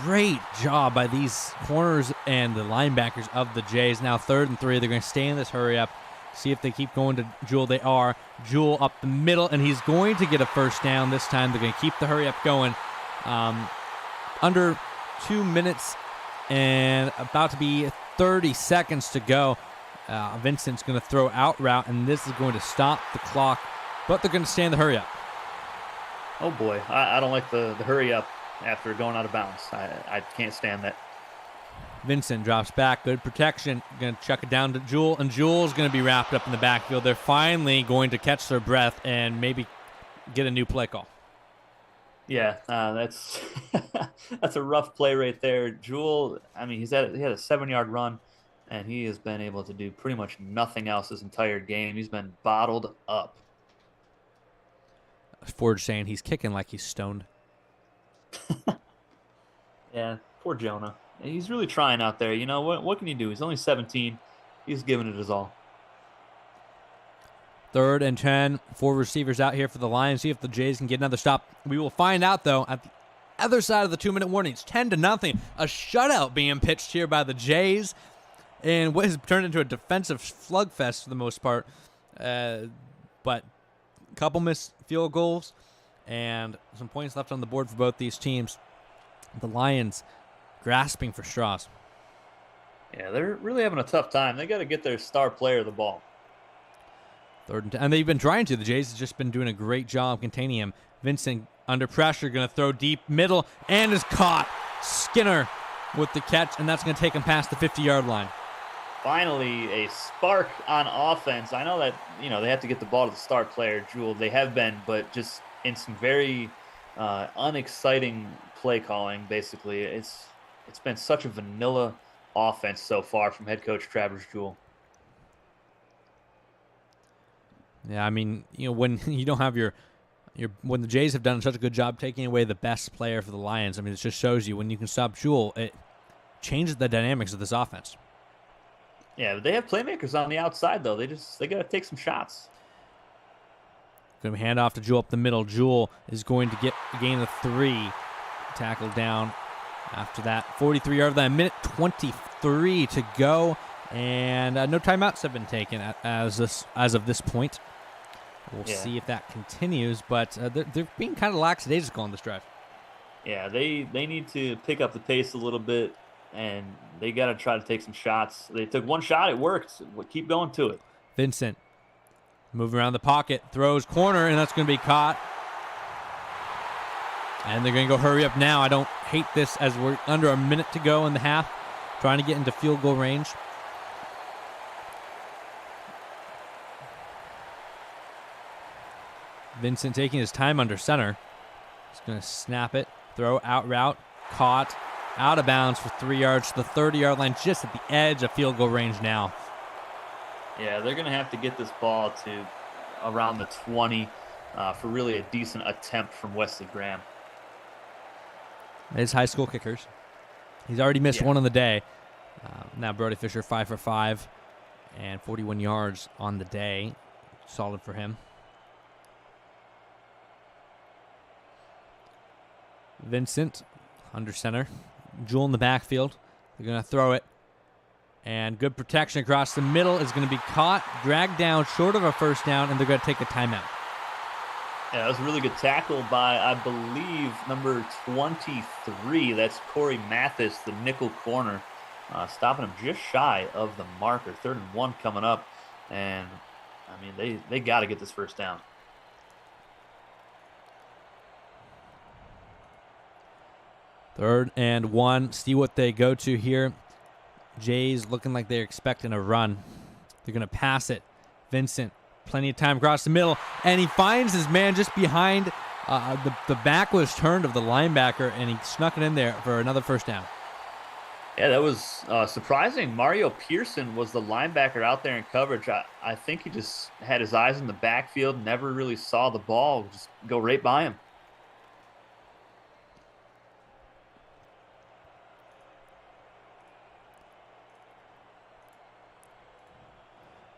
Great job by these corners and the linebackers of the Jays. Now 3rd and 3. They're going to stay in this hurry up. See if they keep going to Jewel. They are. Jewel up the middle, and he's going to get a first down this time. They're going to keep the hurry up going. Under 2 minutes and about to be 30 seconds to go. Vincent's going to throw out route, and this is going to stop the clock, but they're going to stay in the hurry up. Oh, boy. I don't like the hurry up after going out of bounds. I can't stand that. Vincent drops back. Good protection. Going to chuck it down to Jewel, and Jewel's going to be wrapped up in the backfield. They're finally going to catch their breath and maybe get a new play call. Yeah, that's that's a rough play right there. Jewel, I mean, he had a 7-yard run, and he has been able to do pretty much nothing else this entire game. He's been bottled up. Forge saying he's kicking like he's stoned. Yeah, poor Jonah. He's really trying out there. What can you do? He's only 17. He's giving it his all. 3rd and 10. 4 receivers out here for the Lions. See if the Jays can get another stop. We will find out, though, at the other side of the 2-minute warning. It's 10-0. A shutout being pitched here by the Jays. And what has turned into a defensive slugfest for the most part. But a couple missed field goals and some points left on the board for both these teams. The Lions grasping for straws. Yeah, they're really having a tough time. They got to get their star player the ball. 3rd and 10. And they've been trying to. The Jays have just been doing a great job containing him. Vincent under pressure, going to throw deep middle, and is caught. Skinner with the catch, and that's going to take him past the 50-yard line. Finally, a spark on offense. I know that, they have to get the ball to the star player, Jewel. They have been, but just in some very unexciting play calling, basically. It's been such a vanilla offense so far from head coach Travers Jewell. Yeah, I mean, when you don't have when the Jays have done such a good job taking away the best player for the Lions, I mean, it just shows you when you can stop Jewell, it changes the dynamics of this offense. Yeah, but they have playmakers on the outside, though. They got to take some shots. Going to hand off to Jewell up the middle. Jewell is going to get a gain of 3. Tackled down after that. 43-yard line. 1:23 to go. And no timeouts have been taken as of this point. We'll see if that continues, but they're being kind of lackadaisical on this drive. Yeah, they need to pick up the pace a little bit, and they got to try to take some shots. They took one shot. It worked. Keep going to it. Vincent moving around the pocket, throws corner, and that's going to be caught. And they're going to go hurry up now. I don't hate this as we're under a minute to go in the half, trying to get into field goal range. Vincent taking his time under center. He's going to snap it, throw out route, caught, out of bounds for 3 yards to the 30-yard line, just at the edge of field goal range now. Yeah, they're going to have to get this ball to around the 20 for really a decent attempt from Wesley Graham. His high school kickers. He's already missed one on the day. Now Brody Fisher 5 for 5 and 41 yards on the day. Solid for him. Vincent under center. Jewell in the backfield. They're going to throw it. And good protection across the middle is going to be caught, dragged down short of a first down, and they're going to take a timeout. Yeah, that was a really good tackle by, I believe, number 23. That's Corey Mathis, the nickel corner, stopping him just shy of the marker. 3rd and 1 coming up, and I mean they got to get this first down. 3rd and 1. See what they go to here. Jays looking like they're expecting a run. They're going to pass it. Vincent, plenty of time across the middle, and he finds his man just behind. The back was turned of the linebacker, and he snuck it in there for another first down. Yeah, that was surprising. Mario Pearson was the linebacker out there in coverage. I think he just had his eyes in the backfield, never really saw the ball, just go right by him.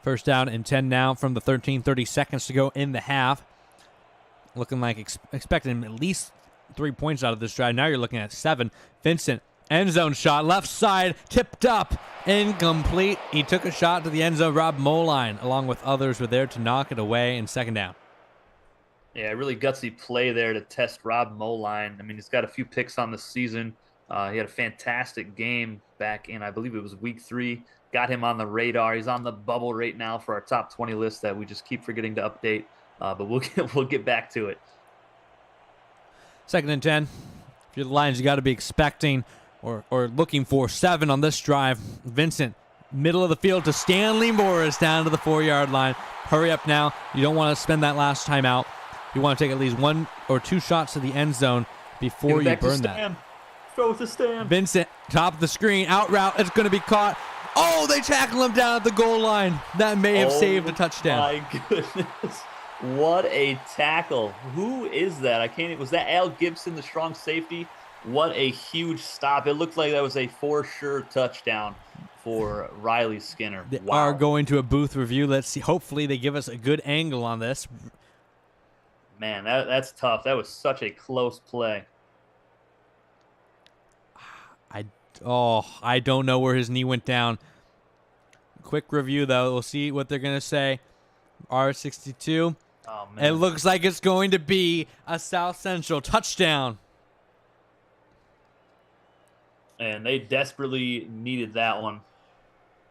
First down and 10 now from the 30 seconds to go in the half. Looking like expecting at least 3 points out of this drive. Now you're looking at 7. Vincent, end zone shot, left side, tipped up, incomplete. He took a shot to the end zone. Rob Moline, along with others, were there to knock it away in 2nd down. Yeah, really gutsy play there to test Rob Moline. I mean, he's got a few picks on the season. He had a fantastic game back in, I believe it was week 3. Got him on the radar. He's on the bubble right now for our top 20 list that we just keep forgetting to update. But we'll get back to it. 2nd and 10. If you're the Lions, you got to be expecting or looking for 7 on this drive. Vincent, middle of the field to Stanley Morris down to the 4-yard line. Hurry up now. You don't want to spend that last time out. You want to take at least 1 or 2 shots to the end zone before you burn that. Throw it to Stan. Vincent, top of the screen, out route. It's going to be caught. Oh, they tackle him down at the goal line. That may have saved a touchdown. My goodness. What a tackle. Who is that? Was that Al Gibson, the strong safety? What a huge stop. It looked like that was a for sure touchdown for Riley Skinner. They are going to a booth review. Let's see. Hopefully they give us a good angle on this. Man, that's tough. That was such a close play. I don't know where his knee went down. Quick review, though. We'll see what they're going to say. R62. Oh, man. It looks like it's going to be a South Central touchdown. And they desperately needed that one.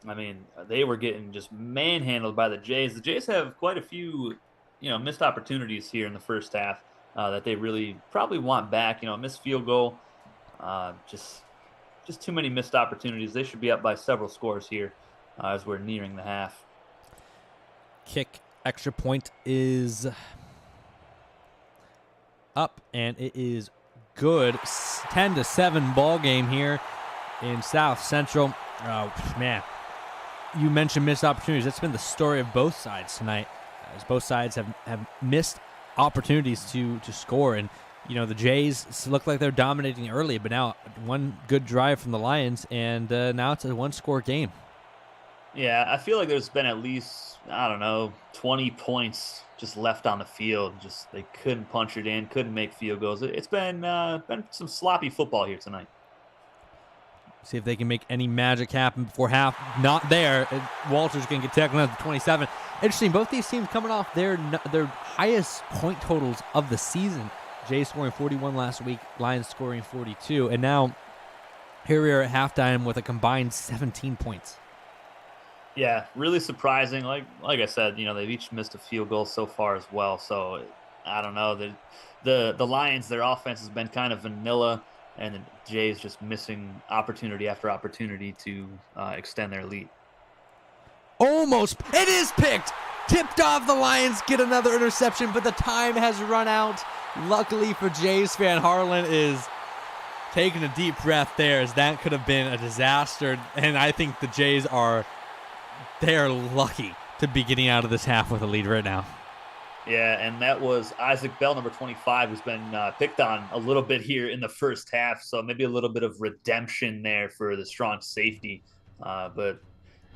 I mean, they were getting just manhandled by the Jays. The Jays have quite a few, missed opportunities here in the first half that they really probably want back. Missed field goal, just too many missed opportunities. They should be up by several scores here as we're nearing the half. Kick extra point is up, and it is good. 10-7 ball game here in South Central. Oh, man. You mentioned missed opportunities. That's been the story of both sides tonight, as both sides have missed opportunities to score. And, the Jays look like they're dominating early, but now one good drive from the Lions, and now it's a one-score game. Yeah, I feel like there's been at least, 20 points just left on the field. Just they couldn't punch it in, couldn't make field goals. It's been some sloppy football here tonight. See if they can make any magic happen before half. Not there. Walter's going to get tackled at the 27. Interesting, both these teams coming off their highest point totals of the season. Jays scoring 41 last week, Lions scoring 42. And now here we are at halftime with a combined 17 points. Yeah, really surprising. Like I said, they've each missed a field goal so far as well. So I don't know. The Lions, their offense has been kind of vanilla, and the Jays just missing opportunity after opportunity to extend their lead. Almost. It is picked. Tipped off. The Lions get another interception, but the time has run out. Luckily for Jays fan, Harlan is taking a deep breath there, as that could have been a disaster. And I think the Jays they're lucky to be getting out of this half with a lead right now. Yeah, and that was Isaac Bell, number 25, who's been picked on a little bit here in the first half. So maybe a little bit of redemption there for the strong safety. But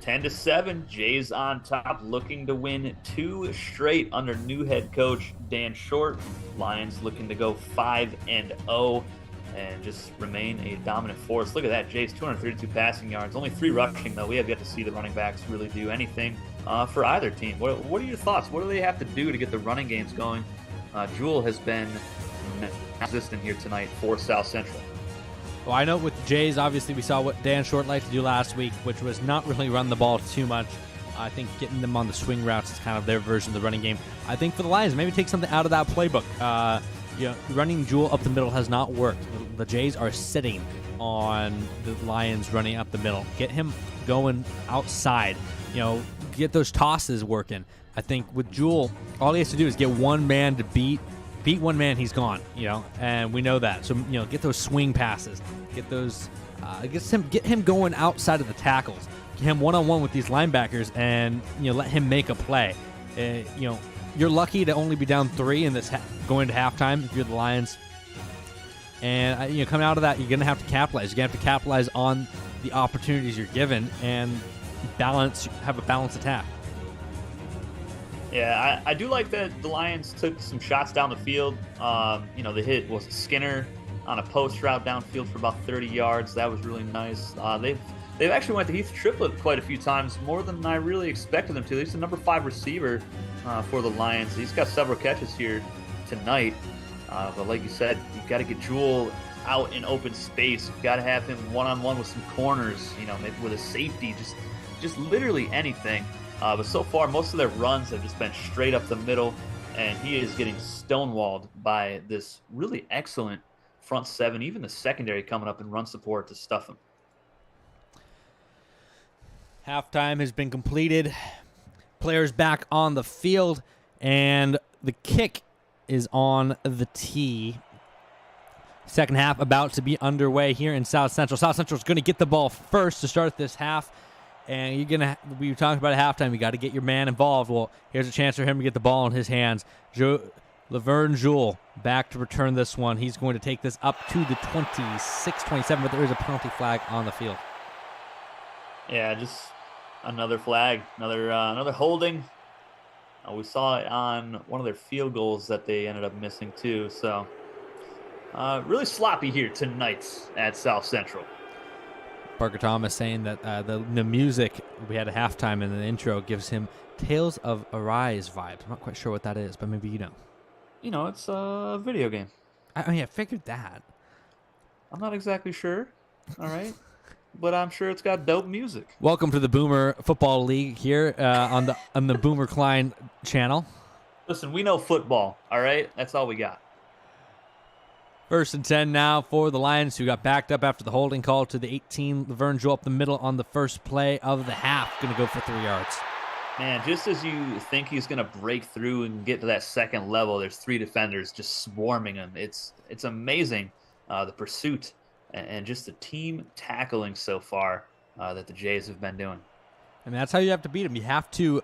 10-7, Jays on top, looking to win 2 straight under new head coach Dan Short. Lions looking to go 5-0 and just remain a dominant force. Look at that, Jays 232 passing yards, only 3 rushing though. We have yet to see the running backs really do anything for either team. What are your thoughts? What do they have to do to get the running games going Jewel has been non-existent here tonight for South Central. Well, I know with the Jays, obviously we saw what Dan Short liked to do last week, which was not really run the ball too much. I think getting them on the swing routes is kind of their version of the running game. I think for the Lions, maybe take something out of that playbook. Running Jewel up the middle has not worked. The Jays are sitting on the Lions running up the middle. Get him going outside. Get those tosses working. I think with Jewel, all he has to do is get one man to beat one man, he's gone. And we know that. So get those swing passes. Get those. Get him going outside of the tackles. Get him one-on-one with these linebackers, and let him make a play. You're lucky to only be down 3 in this going to halftime if you're the Lions. And coming out of that, you're gonna have to capitalize. You're gonna have to capitalize on the opportunities you're given and have a balanced attack. Yeah, I do like that the Lions took some shots down the field. The hit was Skinner on a post route downfield for about 30 yards. That was really nice. They've actually went to Heath Triplett quite a few times, more than I really expected them to. He's the number 5 receiver for the Lions. He's got several catches here tonight. But like you said, you've got to get Jewel out in open space. You've got to have him one-on-one with some corners, maybe with a safety, just literally anything. But so far, most of their runs have just been straight up the middle, and he is getting stonewalled by this really excellent front seven, even the secondary coming up in run support to stuff him. Halftime has been completed. Players back on the field, and the kick is on the tee. Second half about to be underway here in South Central. South Central is going to get the ball first to start this half. And we were talking about at halftime, you got to get your man involved. Well, here's a chance for him to get the ball in his hands. Laverne Jewell back to return this one. He's going to take this up to the 26-27, but there is a penalty flag on the field. Yeah, just another flag, another holding. We saw it on one of their field goals that they ended up missing too. So really sloppy here tonight at South Central. Parker Thomas saying that the music we had at halftime in the intro gives him Tales of Arise vibes. I'm not quite sure what that is, but maybe you know. It's a video game. I figured that. I'm not exactly sure. All right. But I'm sure it's got dope music. Welcome to the Boomer Football League here on the Hammer Cline channel. Listen, we know football, all right? That's all we got. 1st and 10 now for the Lions, who got backed up after the holding call to the 18. Laverne Jewell up the middle on the first play of the half. Going to go for 3 yards. Man, just as you think he's going to break through and get to that second level, there's 3 defenders just swarming him. It's amazing, the pursuit and just the team tackling so far that the Jays have been doing. I mean, that's how you have to beat him. You have to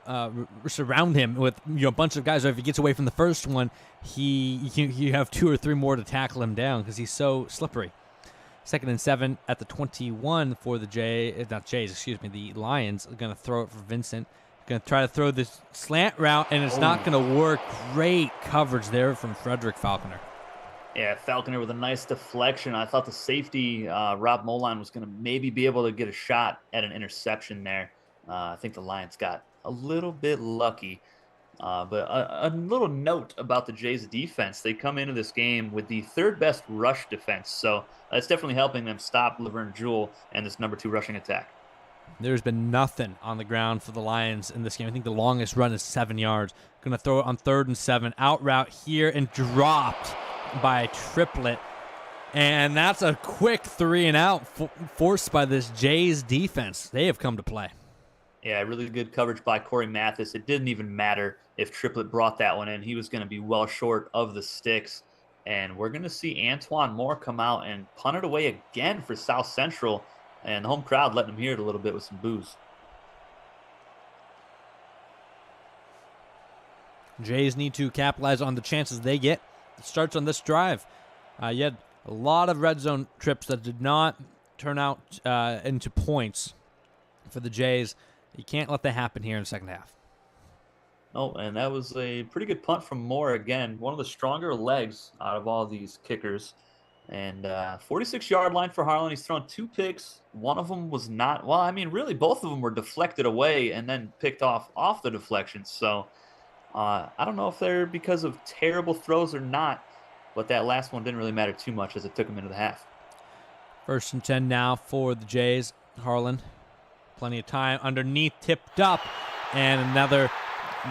surround him with a bunch of guys. Or if he gets away from the first one, you have 2 or 3 more to tackle him down because he's so slippery. 2nd and 7 at the 21 for the the Lions are going to throw it for Vincent. Going to try to throw this slant route, and it's not going to work. Great coverage there from Frederick Falconer. Yeah, Falconer with a nice deflection. I thought the safety, Rob Moline, was going to maybe be able to get a shot at an interception there. I think the Lions got a little bit lucky. But a little note about the Jays' defense. They come into this game with the 3rd best rush defense. So that's definitely helping them stop Laverne Jewell and this number 2 rushing attack. There's been nothing on the ground for the Lions in this game. I think the longest run is 7 yards. Going to throw it on 3rd and 7. Out route here and dropped by Triplett. And that's a quick 3 and out forced by this Jays defense. They have come to play. Yeah, really good coverage by Corey Mathis. It didn't even matter if Triplett brought that one in. He was going to be well short of the sticks. And we're going to see Antoine Moore come out and punt it away again for South Central. And the home crowd letting him hear it a little bit with some boos. Jays need to capitalize on the chances they get. It starts on this drive. You had a lot of red zone trips that did not turn out into points for the Jays. You can't let that happen here in the second half. Oh, and that was a pretty good punt from Moore again. One of the stronger legs out of all these kickers. And 46-yard line for Harlan. He's thrown 2 picks. One of them was not, well, I mean, really both of them were deflected away and then picked off the deflection. So I don't know if they're because of terrible throws or not, but that last one didn't really matter too much as it took them into the half. 1st and 10 now for the Jays. Harlan, plenty of time underneath, tipped up, and another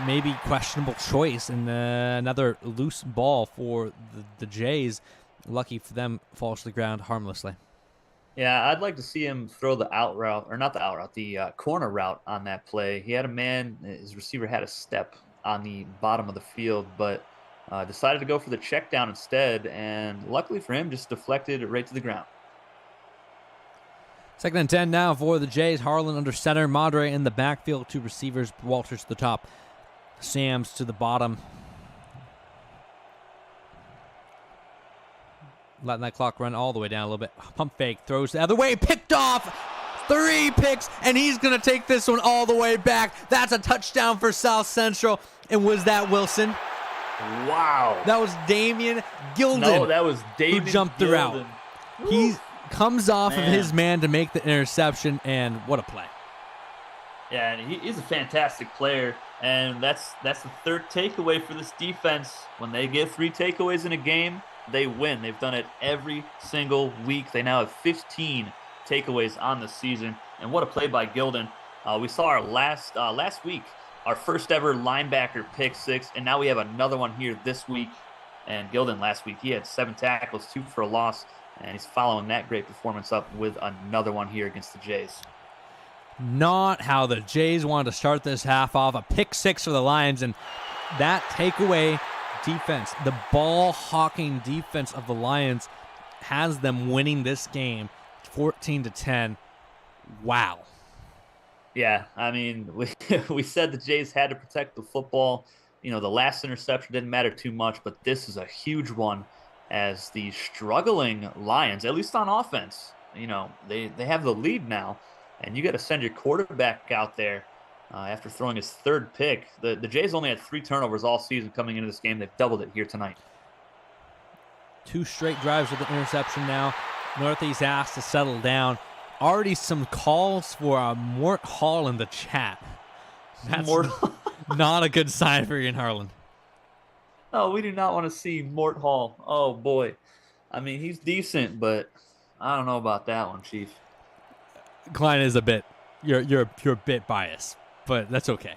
maybe questionable choice, and another loose ball for the Jays. Lucky for them, falls to the ground harmlessly. Yeah, I'd like to see him throw the out route, or not the out route, the corner route on that play. He had a man, his receiver had a step on the bottom of the field, but decided to go for the check down instead, and luckily for him, just deflected right to the ground. 2nd and 10 now for the Jays. Harlan under center, Madre in the backfield, 2 receivers, Walters to the top, Sams to the bottom. Letting that clock run all the way down a little bit. Pump fake, throws the other way, picked off. 3 picks, and he's going to take this one all the way back. That's a touchdown for South Central. And was that Wilson? Wow. That was Damian Gilden. No, that was David who jumped the route. He comes off of his man to make the interception, and what a play. Yeah, and he's a fantastic player, and that's the 3rd takeaway for this defense. When they get 3 takeaways in a game, they win. They've done it every single week. They now have 15 takeaways on the season, and what a play by Gilden. We saw our last week, our first ever linebacker pick 6, and now we have another one here this week. And Gilden last week, he had 7 tackles, 2 for a loss, and he's following that great performance up with another one here against the Jays. Not how the Jays wanted to start this half off. A pick 6 for the Lions, and that takeaway defense, the ball-hawking defense of the Lions, has them winning this game 14-10. Wow. Yeah, I mean, we said the Jays had to protect the football. You know, the last interception didn't matter too much, but this is a huge one as the struggling Lions, at least on offense, you know, they have the lead now, and you got to send your quarterback out there after throwing his 3rd pick. The Jays only had 3 turnovers all season coming into this game. They've doubled it here tonight. 2 straight drives with the interception now. Northeast asked to settle down. Already some calls for Mort Hall in the chat. That's not a good sign for Ian Harlan. Oh, we do not want to see Mort Hall. Oh, boy. I mean, he's decent, but I don't know about that one, Chief. Klein is a bit. You're a bit biased, but that's okay.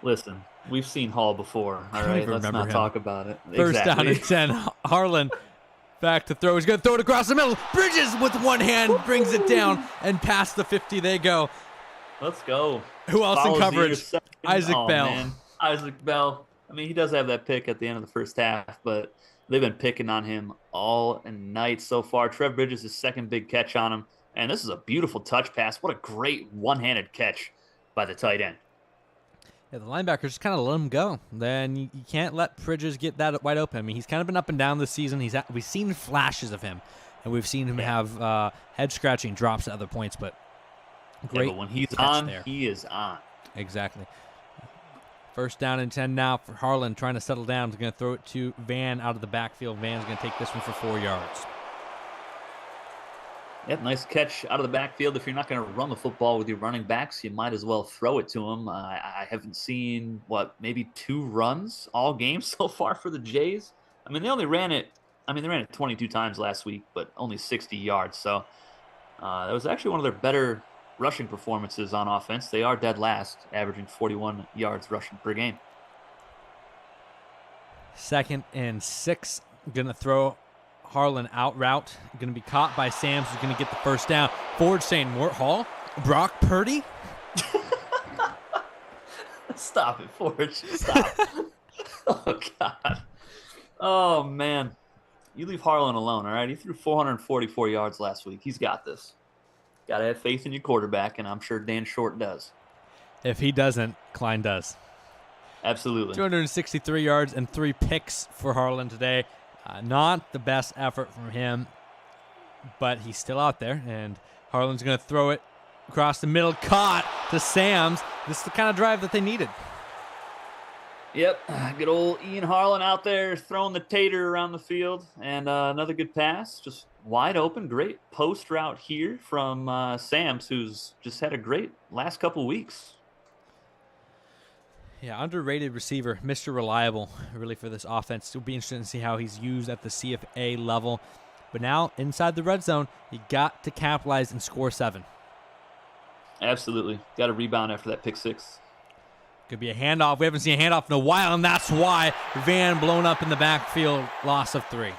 Listen, we've seen Hall before. All right, let's not talk about it. 1st down and 10. Harlan back to throw. He's going to throw it across the middle. Bridges with one hand brings it down, and past the 50 they go. Let's go. Who else in coverage? Isaac Bell. Man. Isaac Bell. I mean, he does have that pick at the end of the first half, but they've been picking on him all night so far. Trev Bridges' 2nd big catch on him, and this is a beautiful touch pass. What a great one-handed catch by the tight end. Yeah, the linebackers just kind of let him go. Then you can't let Bridges get that wide open. I mean, he's kind of been up and down this season. We've seen flashes of him, and we've seen him have head-scratching drops at other points, but great. Yeah, but when he's on, he is on. Exactly. 1st down and 10 now for Harlan, trying to settle down. He's going to throw it to Van out of the backfield. Van's going to take this one for 4 yards. Yep, nice catch out of the backfield. If you're not going to run the football with your running backs, you might as well throw it to them. I haven't seen, maybe 2 runs all game so far for the Jays. I mean, they ran it 22 times last week, but only 60 yards. So that was actually one of their better rushing performances on offense. They are dead last, averaging 41 yards rushing per game. 2nd and 6. Going to throw Harlan out route. Going to be caught by Sams, who's going to get the 1st down. Forward saying Mort Hall. Brock Purdy. Stop it, Forge. Stop. Oh, God. Oh, man. You leave Harlan alone, all right? He threw 444 yards last week. He's got this. Got to have faith in your quarterback, and I'm sure Dan Short does. If he doesn't, Klein does. Absolutely. 263 yards and 3 picks for Harlan today. Not the best effort from him, but he's still out there, and Harlan's going to throw it across the middle, caught to Sams. This is the kind of drive that they needed. Yep, good old Ian Harlan out there throwing the tater around the field, and another good pass, just wide open, great post route here from Sams, who's just had a great last couple weeks. Yeah, underrated receiver, Mr. Reliable, really, for this offense. It'll be interesting to see how he's used at the CFA level. But now, inside the red zone, you got to capitalize and score 7. Absolutely. Got a rebound after that pick 6. Could be a handoff. We haven't seen a handoff in a while, and that's why Van blown up in the backfield, loss of 3.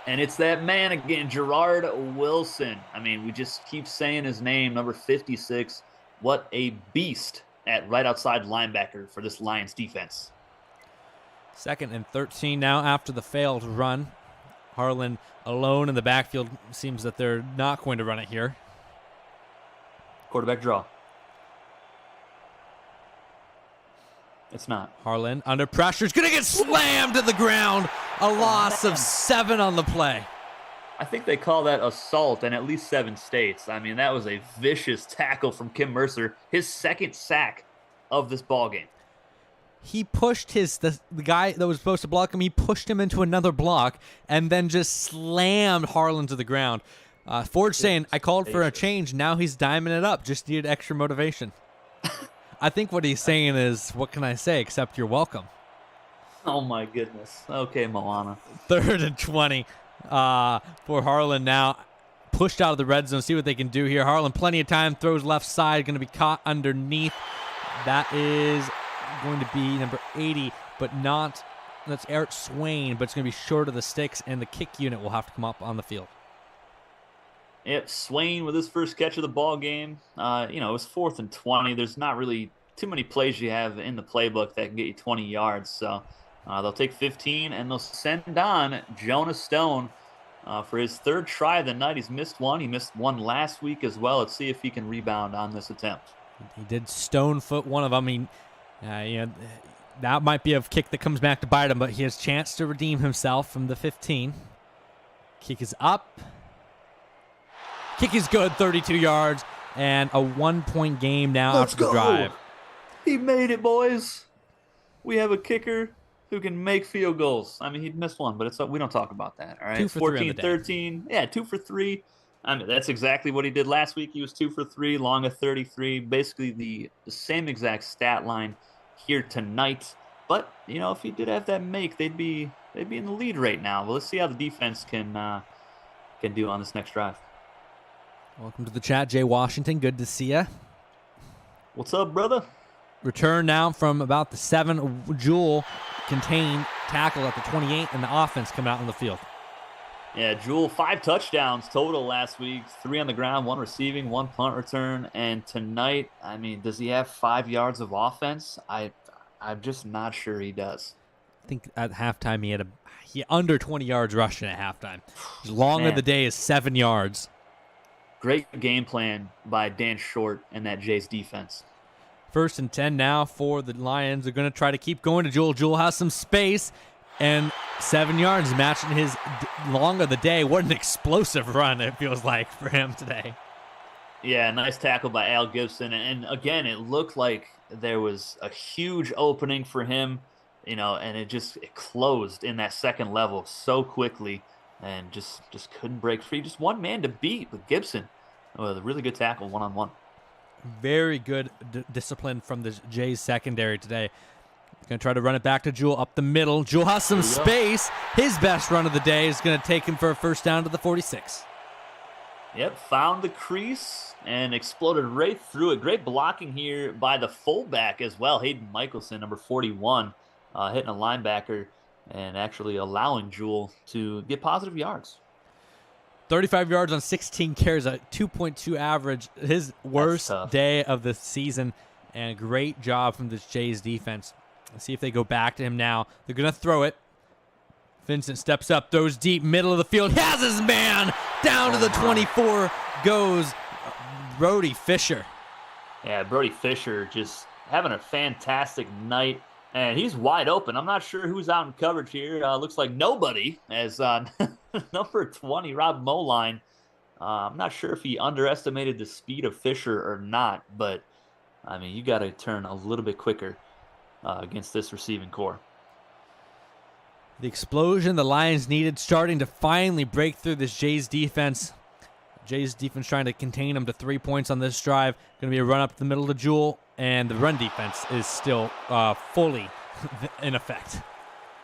And it's that man again, Gerard Wilson. I mean, we just keep saying his name, number 56. What a beast at right outside linebacker for this Lions defense. 2nd and 13 now after the failed run. Harlan alone in the backfield. Seems that they're not going to run it here. Quarterback draw. It's not. Harlan under pressure. He's going to get slammed to the ground. A loss of 7 on the play. I think they call that assault in at least 7 states. I mean, that was a vicious tackle from Kim Mercer. His 2nd sack of this ball game. He pushed the guy that was supposed to block him, he pushed him into another block and then just slammed Harlan to the ground. Ford saying, I called for a change. Now he's diming it up. Just needed extra motivation. I think what he's saying is, what can I say except you're welcome. Oh, my goodness. Okay, Moana. 3rd and 20 for Harlan now. Pushed out of the red zone. See what they can do here. Harlan, plenty of time. Throws left side. Going to be caught underneath. That is going to be number 80, but not. That's Eric Swain, but it's going to be short of the sticks, and the kick unit will have to come up on the field. Yep, Swain with his first catch of the ball game. It was 4th and 20. There's not really too many plays you have in the playbook that can get you 20 yards. So they'll take 15, and they'll send on Jonah Stone for his 3rd try of the night. He's missed one. He missed one last week as well. Let's see if he can rebound on this attempt. He did stone foot one of them. That might be a kick that comes back to bite him, but he has a chance to redeem himself from the 15. Kick is up. Kick is good, 32 yards, and a 1-point game now after the drive. He made it, boys. We have a kicker who can make field goals. I mean, he missed one, but we don't talk about that, all right? 2 for 3 on the day. 13. Yeah, 2 for 3. I mean, that's exactly what he did last week. He was 2 for 3, long of 33. Basically the same exact stat line here tonight. But, if he did have that make, they'd be in the lead right now. But let's see how the defense can do on this next drive. Welcome to the chat, Jay Washington. Good to see you. What's up, brother? Return now from about the 7. Jewel contained, tackle at the 28, and the offense coming out on the field. Yeah, Jewel, 5 touchdowns total last week. 3 on the ground, 1 receiving, 1 punt return. And tonight, I mean, does he have 5 yards of offense? I'm just not sure he does. I think at halftime he under 20 yards rushing at halftime. His long of the day is 7 yards. Great game plan by Dan Short and that Jays defense. 1st and 10 now for the Lions. They're going to try to keep going to Jewel. Jewel has some space, and 7 yards matching his long of the day. What an explosive run it feels like for him today. Yeah, nice tackle by Al Gibson. And again, it looked like there was a huge opening for him, and it closed in that second level so quickly and just couldn't break free. Just one man to beat with Gibson. A really good tackle one-on-one. Very good discipline from the Jays secondary today. Going to try to run it back to Jewel up the middle. Jewel has some space. His best run of the day is going to take him for a first down to the 46. Yep, found the crease and exploded right through it. Great blocking here by the fullback as well. Hayden Michelson, number 41, hitting a linebacker and actually allowing Jewel to get positive yards. 35 yards on 16 carries, a 2.2 average. His worst day of the season, and a great job from this Jays defense. Let's see if they go back to him now. They're going to throw it. Vincent steps up, throws deep, middle of the field, has his man! Down to the 24 goes Brody Fisher. Yeah, Brody Fisher just having a fantastic night, and he's wide open. I'm not sure who's out in coverage here. Looks like nobody, as number 20, Rob Moline. I'm not sure if he underestimated the speed of Fisher or not, but, I mean, you got to turn a little bit quicker against this receiving core. The explosion the Lions needed, starting to finally break through this Jays defense. Jay's defense trying to contain him to 3 points on this drive. Going to be a run up the middle to Jewel, and the run defense is still fully in effect.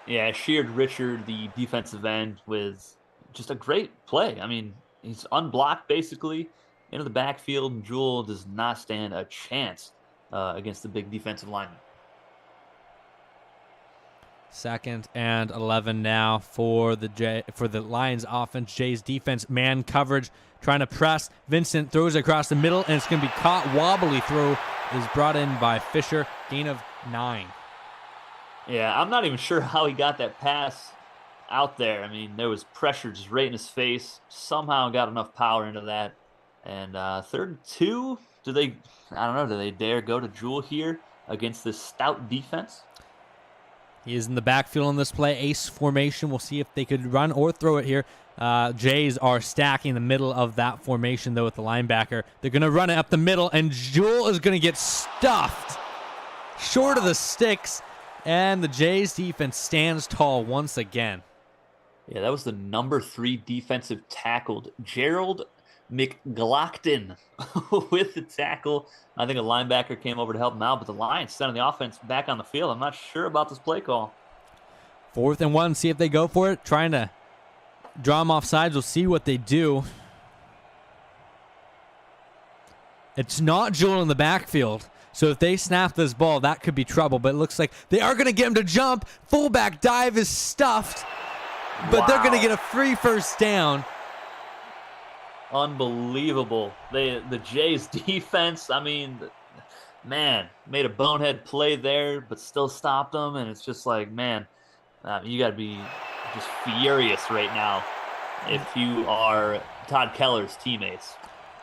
Yeah, Sheard Richard, the defensive end, with just a great play. I mean, he's unblocked basically into the backfield, and Jewel does not stand a chance against the big defensive lineman. 2nd and 11 now for the Lions offense. Jay's defense, man coverage, trying to press. Vincent throws across the middle, and it's going to be caught. Wobbly throw is brought in by Fisher. Gain of 9. Yeah, I'm not even sure how he got that pass out there. I mean, there was pressure just right in his face. Somehow got enough power into that. And 3rd and 2, I don't know, do they dare go to Jewel here against this stout defense? He is in the backfield on this play. Ace formation. We'll see if they could run or throw it here. Jays are stacking the middle of that formation, though, with the linebacker. They're going to run it up the middle, and Jewel is going to get stuffed short of the sticks, and the Jays defense stands tall once again. Yeah, that was the number 3 defensive tackle, Gerald McGlockton, with the tackle. I think a linebacker came over to help him out, but the Lions sending the offense back on the field. I'm not sure about this play call. 4th and 1, see if they go for it. Trying to draw them off sides. We'll see what they do. It's not Jewel in the backfield, so if they snap this ball, that could be trouble, but it looks like they are going to get him to jump. Fullback dive is stuffed, but they're going to get a free first down. Unbelievable. The Jays defense, I mean, man, made a bonehead play there, but still stopped them. And it's just like, man, you got to be just furious right now if you are Todd Keller's teammates.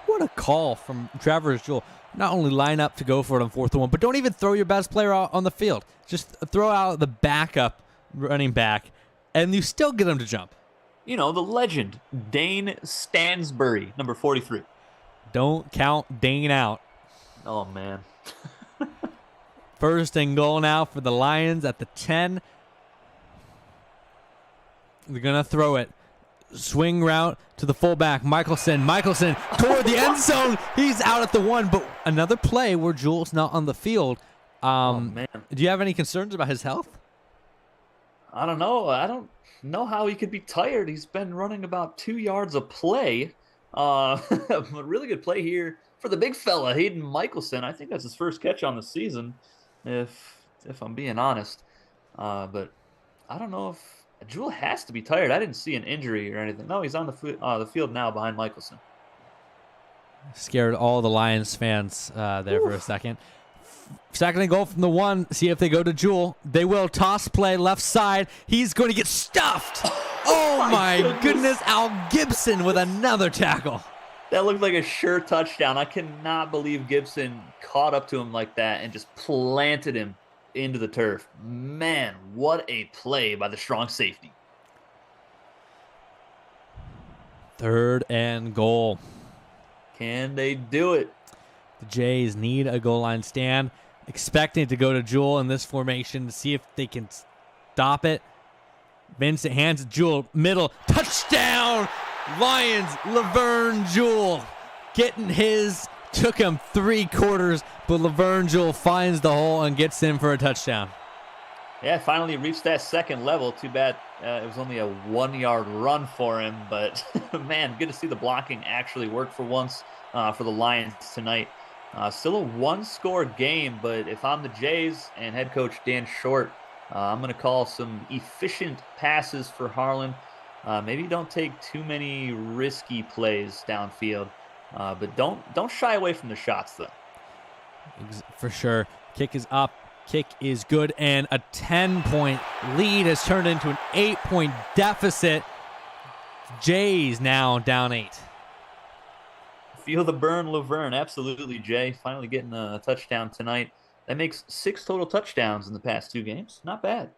What a call from Travers Jewel. Not only line up to go for it on 4th and 1, but don't even throw your best player out on the field. Just throw out the backup running back, and you still get him to jump. You know, the legend, Dane Stansbury, number 43. Don't count Dane out. Oh, man. 1st and goal now for the Lions at the 10. They're going to throw it. Swing route to the fullback, Michelson toward the end zone. He's out at the 1, but another play where Jewel's not on the field. Oh, man. Do you have any concerns about his health? I don't know. I don't know how he could be tired. He's been running about 2 yards a play. A really good play here for the big fella, Hayden Michelson. I think that's his first catch on the season, if I'm being honest. But I don't know if Jewel has to be tired. I didn't see an injury or anything. No, he's on the field now behind Michelson. Scared all the Lions fans there for a second. 2nd and goal from the 1. See if they go to Jewel. They will. Toss play left side. He's going to get stuffed. Oh my goodness. Al Gibson with another tackle. That looked like a sure touchdown. I cannot believe Gibson caught up to him like that and just planted him into the turf. Man, what a play by the strong safety. 3rd and goal. Can they do it? The Jays need a goal line stand. Expecting to go to Jewel in this formation to see if they can stop it. Vincent hands it Jewel. Middle. Touchdown! Lions, Laverne Jewel getting his. Took him 3 quarters, but Laverne Jewel finds the hole and gets in for a touchdown. Yeah, finally reached that 2nd level. Too bad it was only a 1-yard run for him. But, man, good to see the blocking actually work for once for the Lions tonight. Still a 1-score game, but if I'm the Jays and head coach Dan Short, I'm going to call some efficient passes for Harlan. Maybe don't take too many risky plays downfield, but don't shy away from the shots, though. For sure. Kick is up. Kick is good, and a 10-point lead has turned into an 8-point deficit. Jays now down 8. Feel the burn, Laverne. Absolutely, Jay. Finally getting a touchdown tonight. That makes 6 total touchdowns in the past 2 games. Not bad.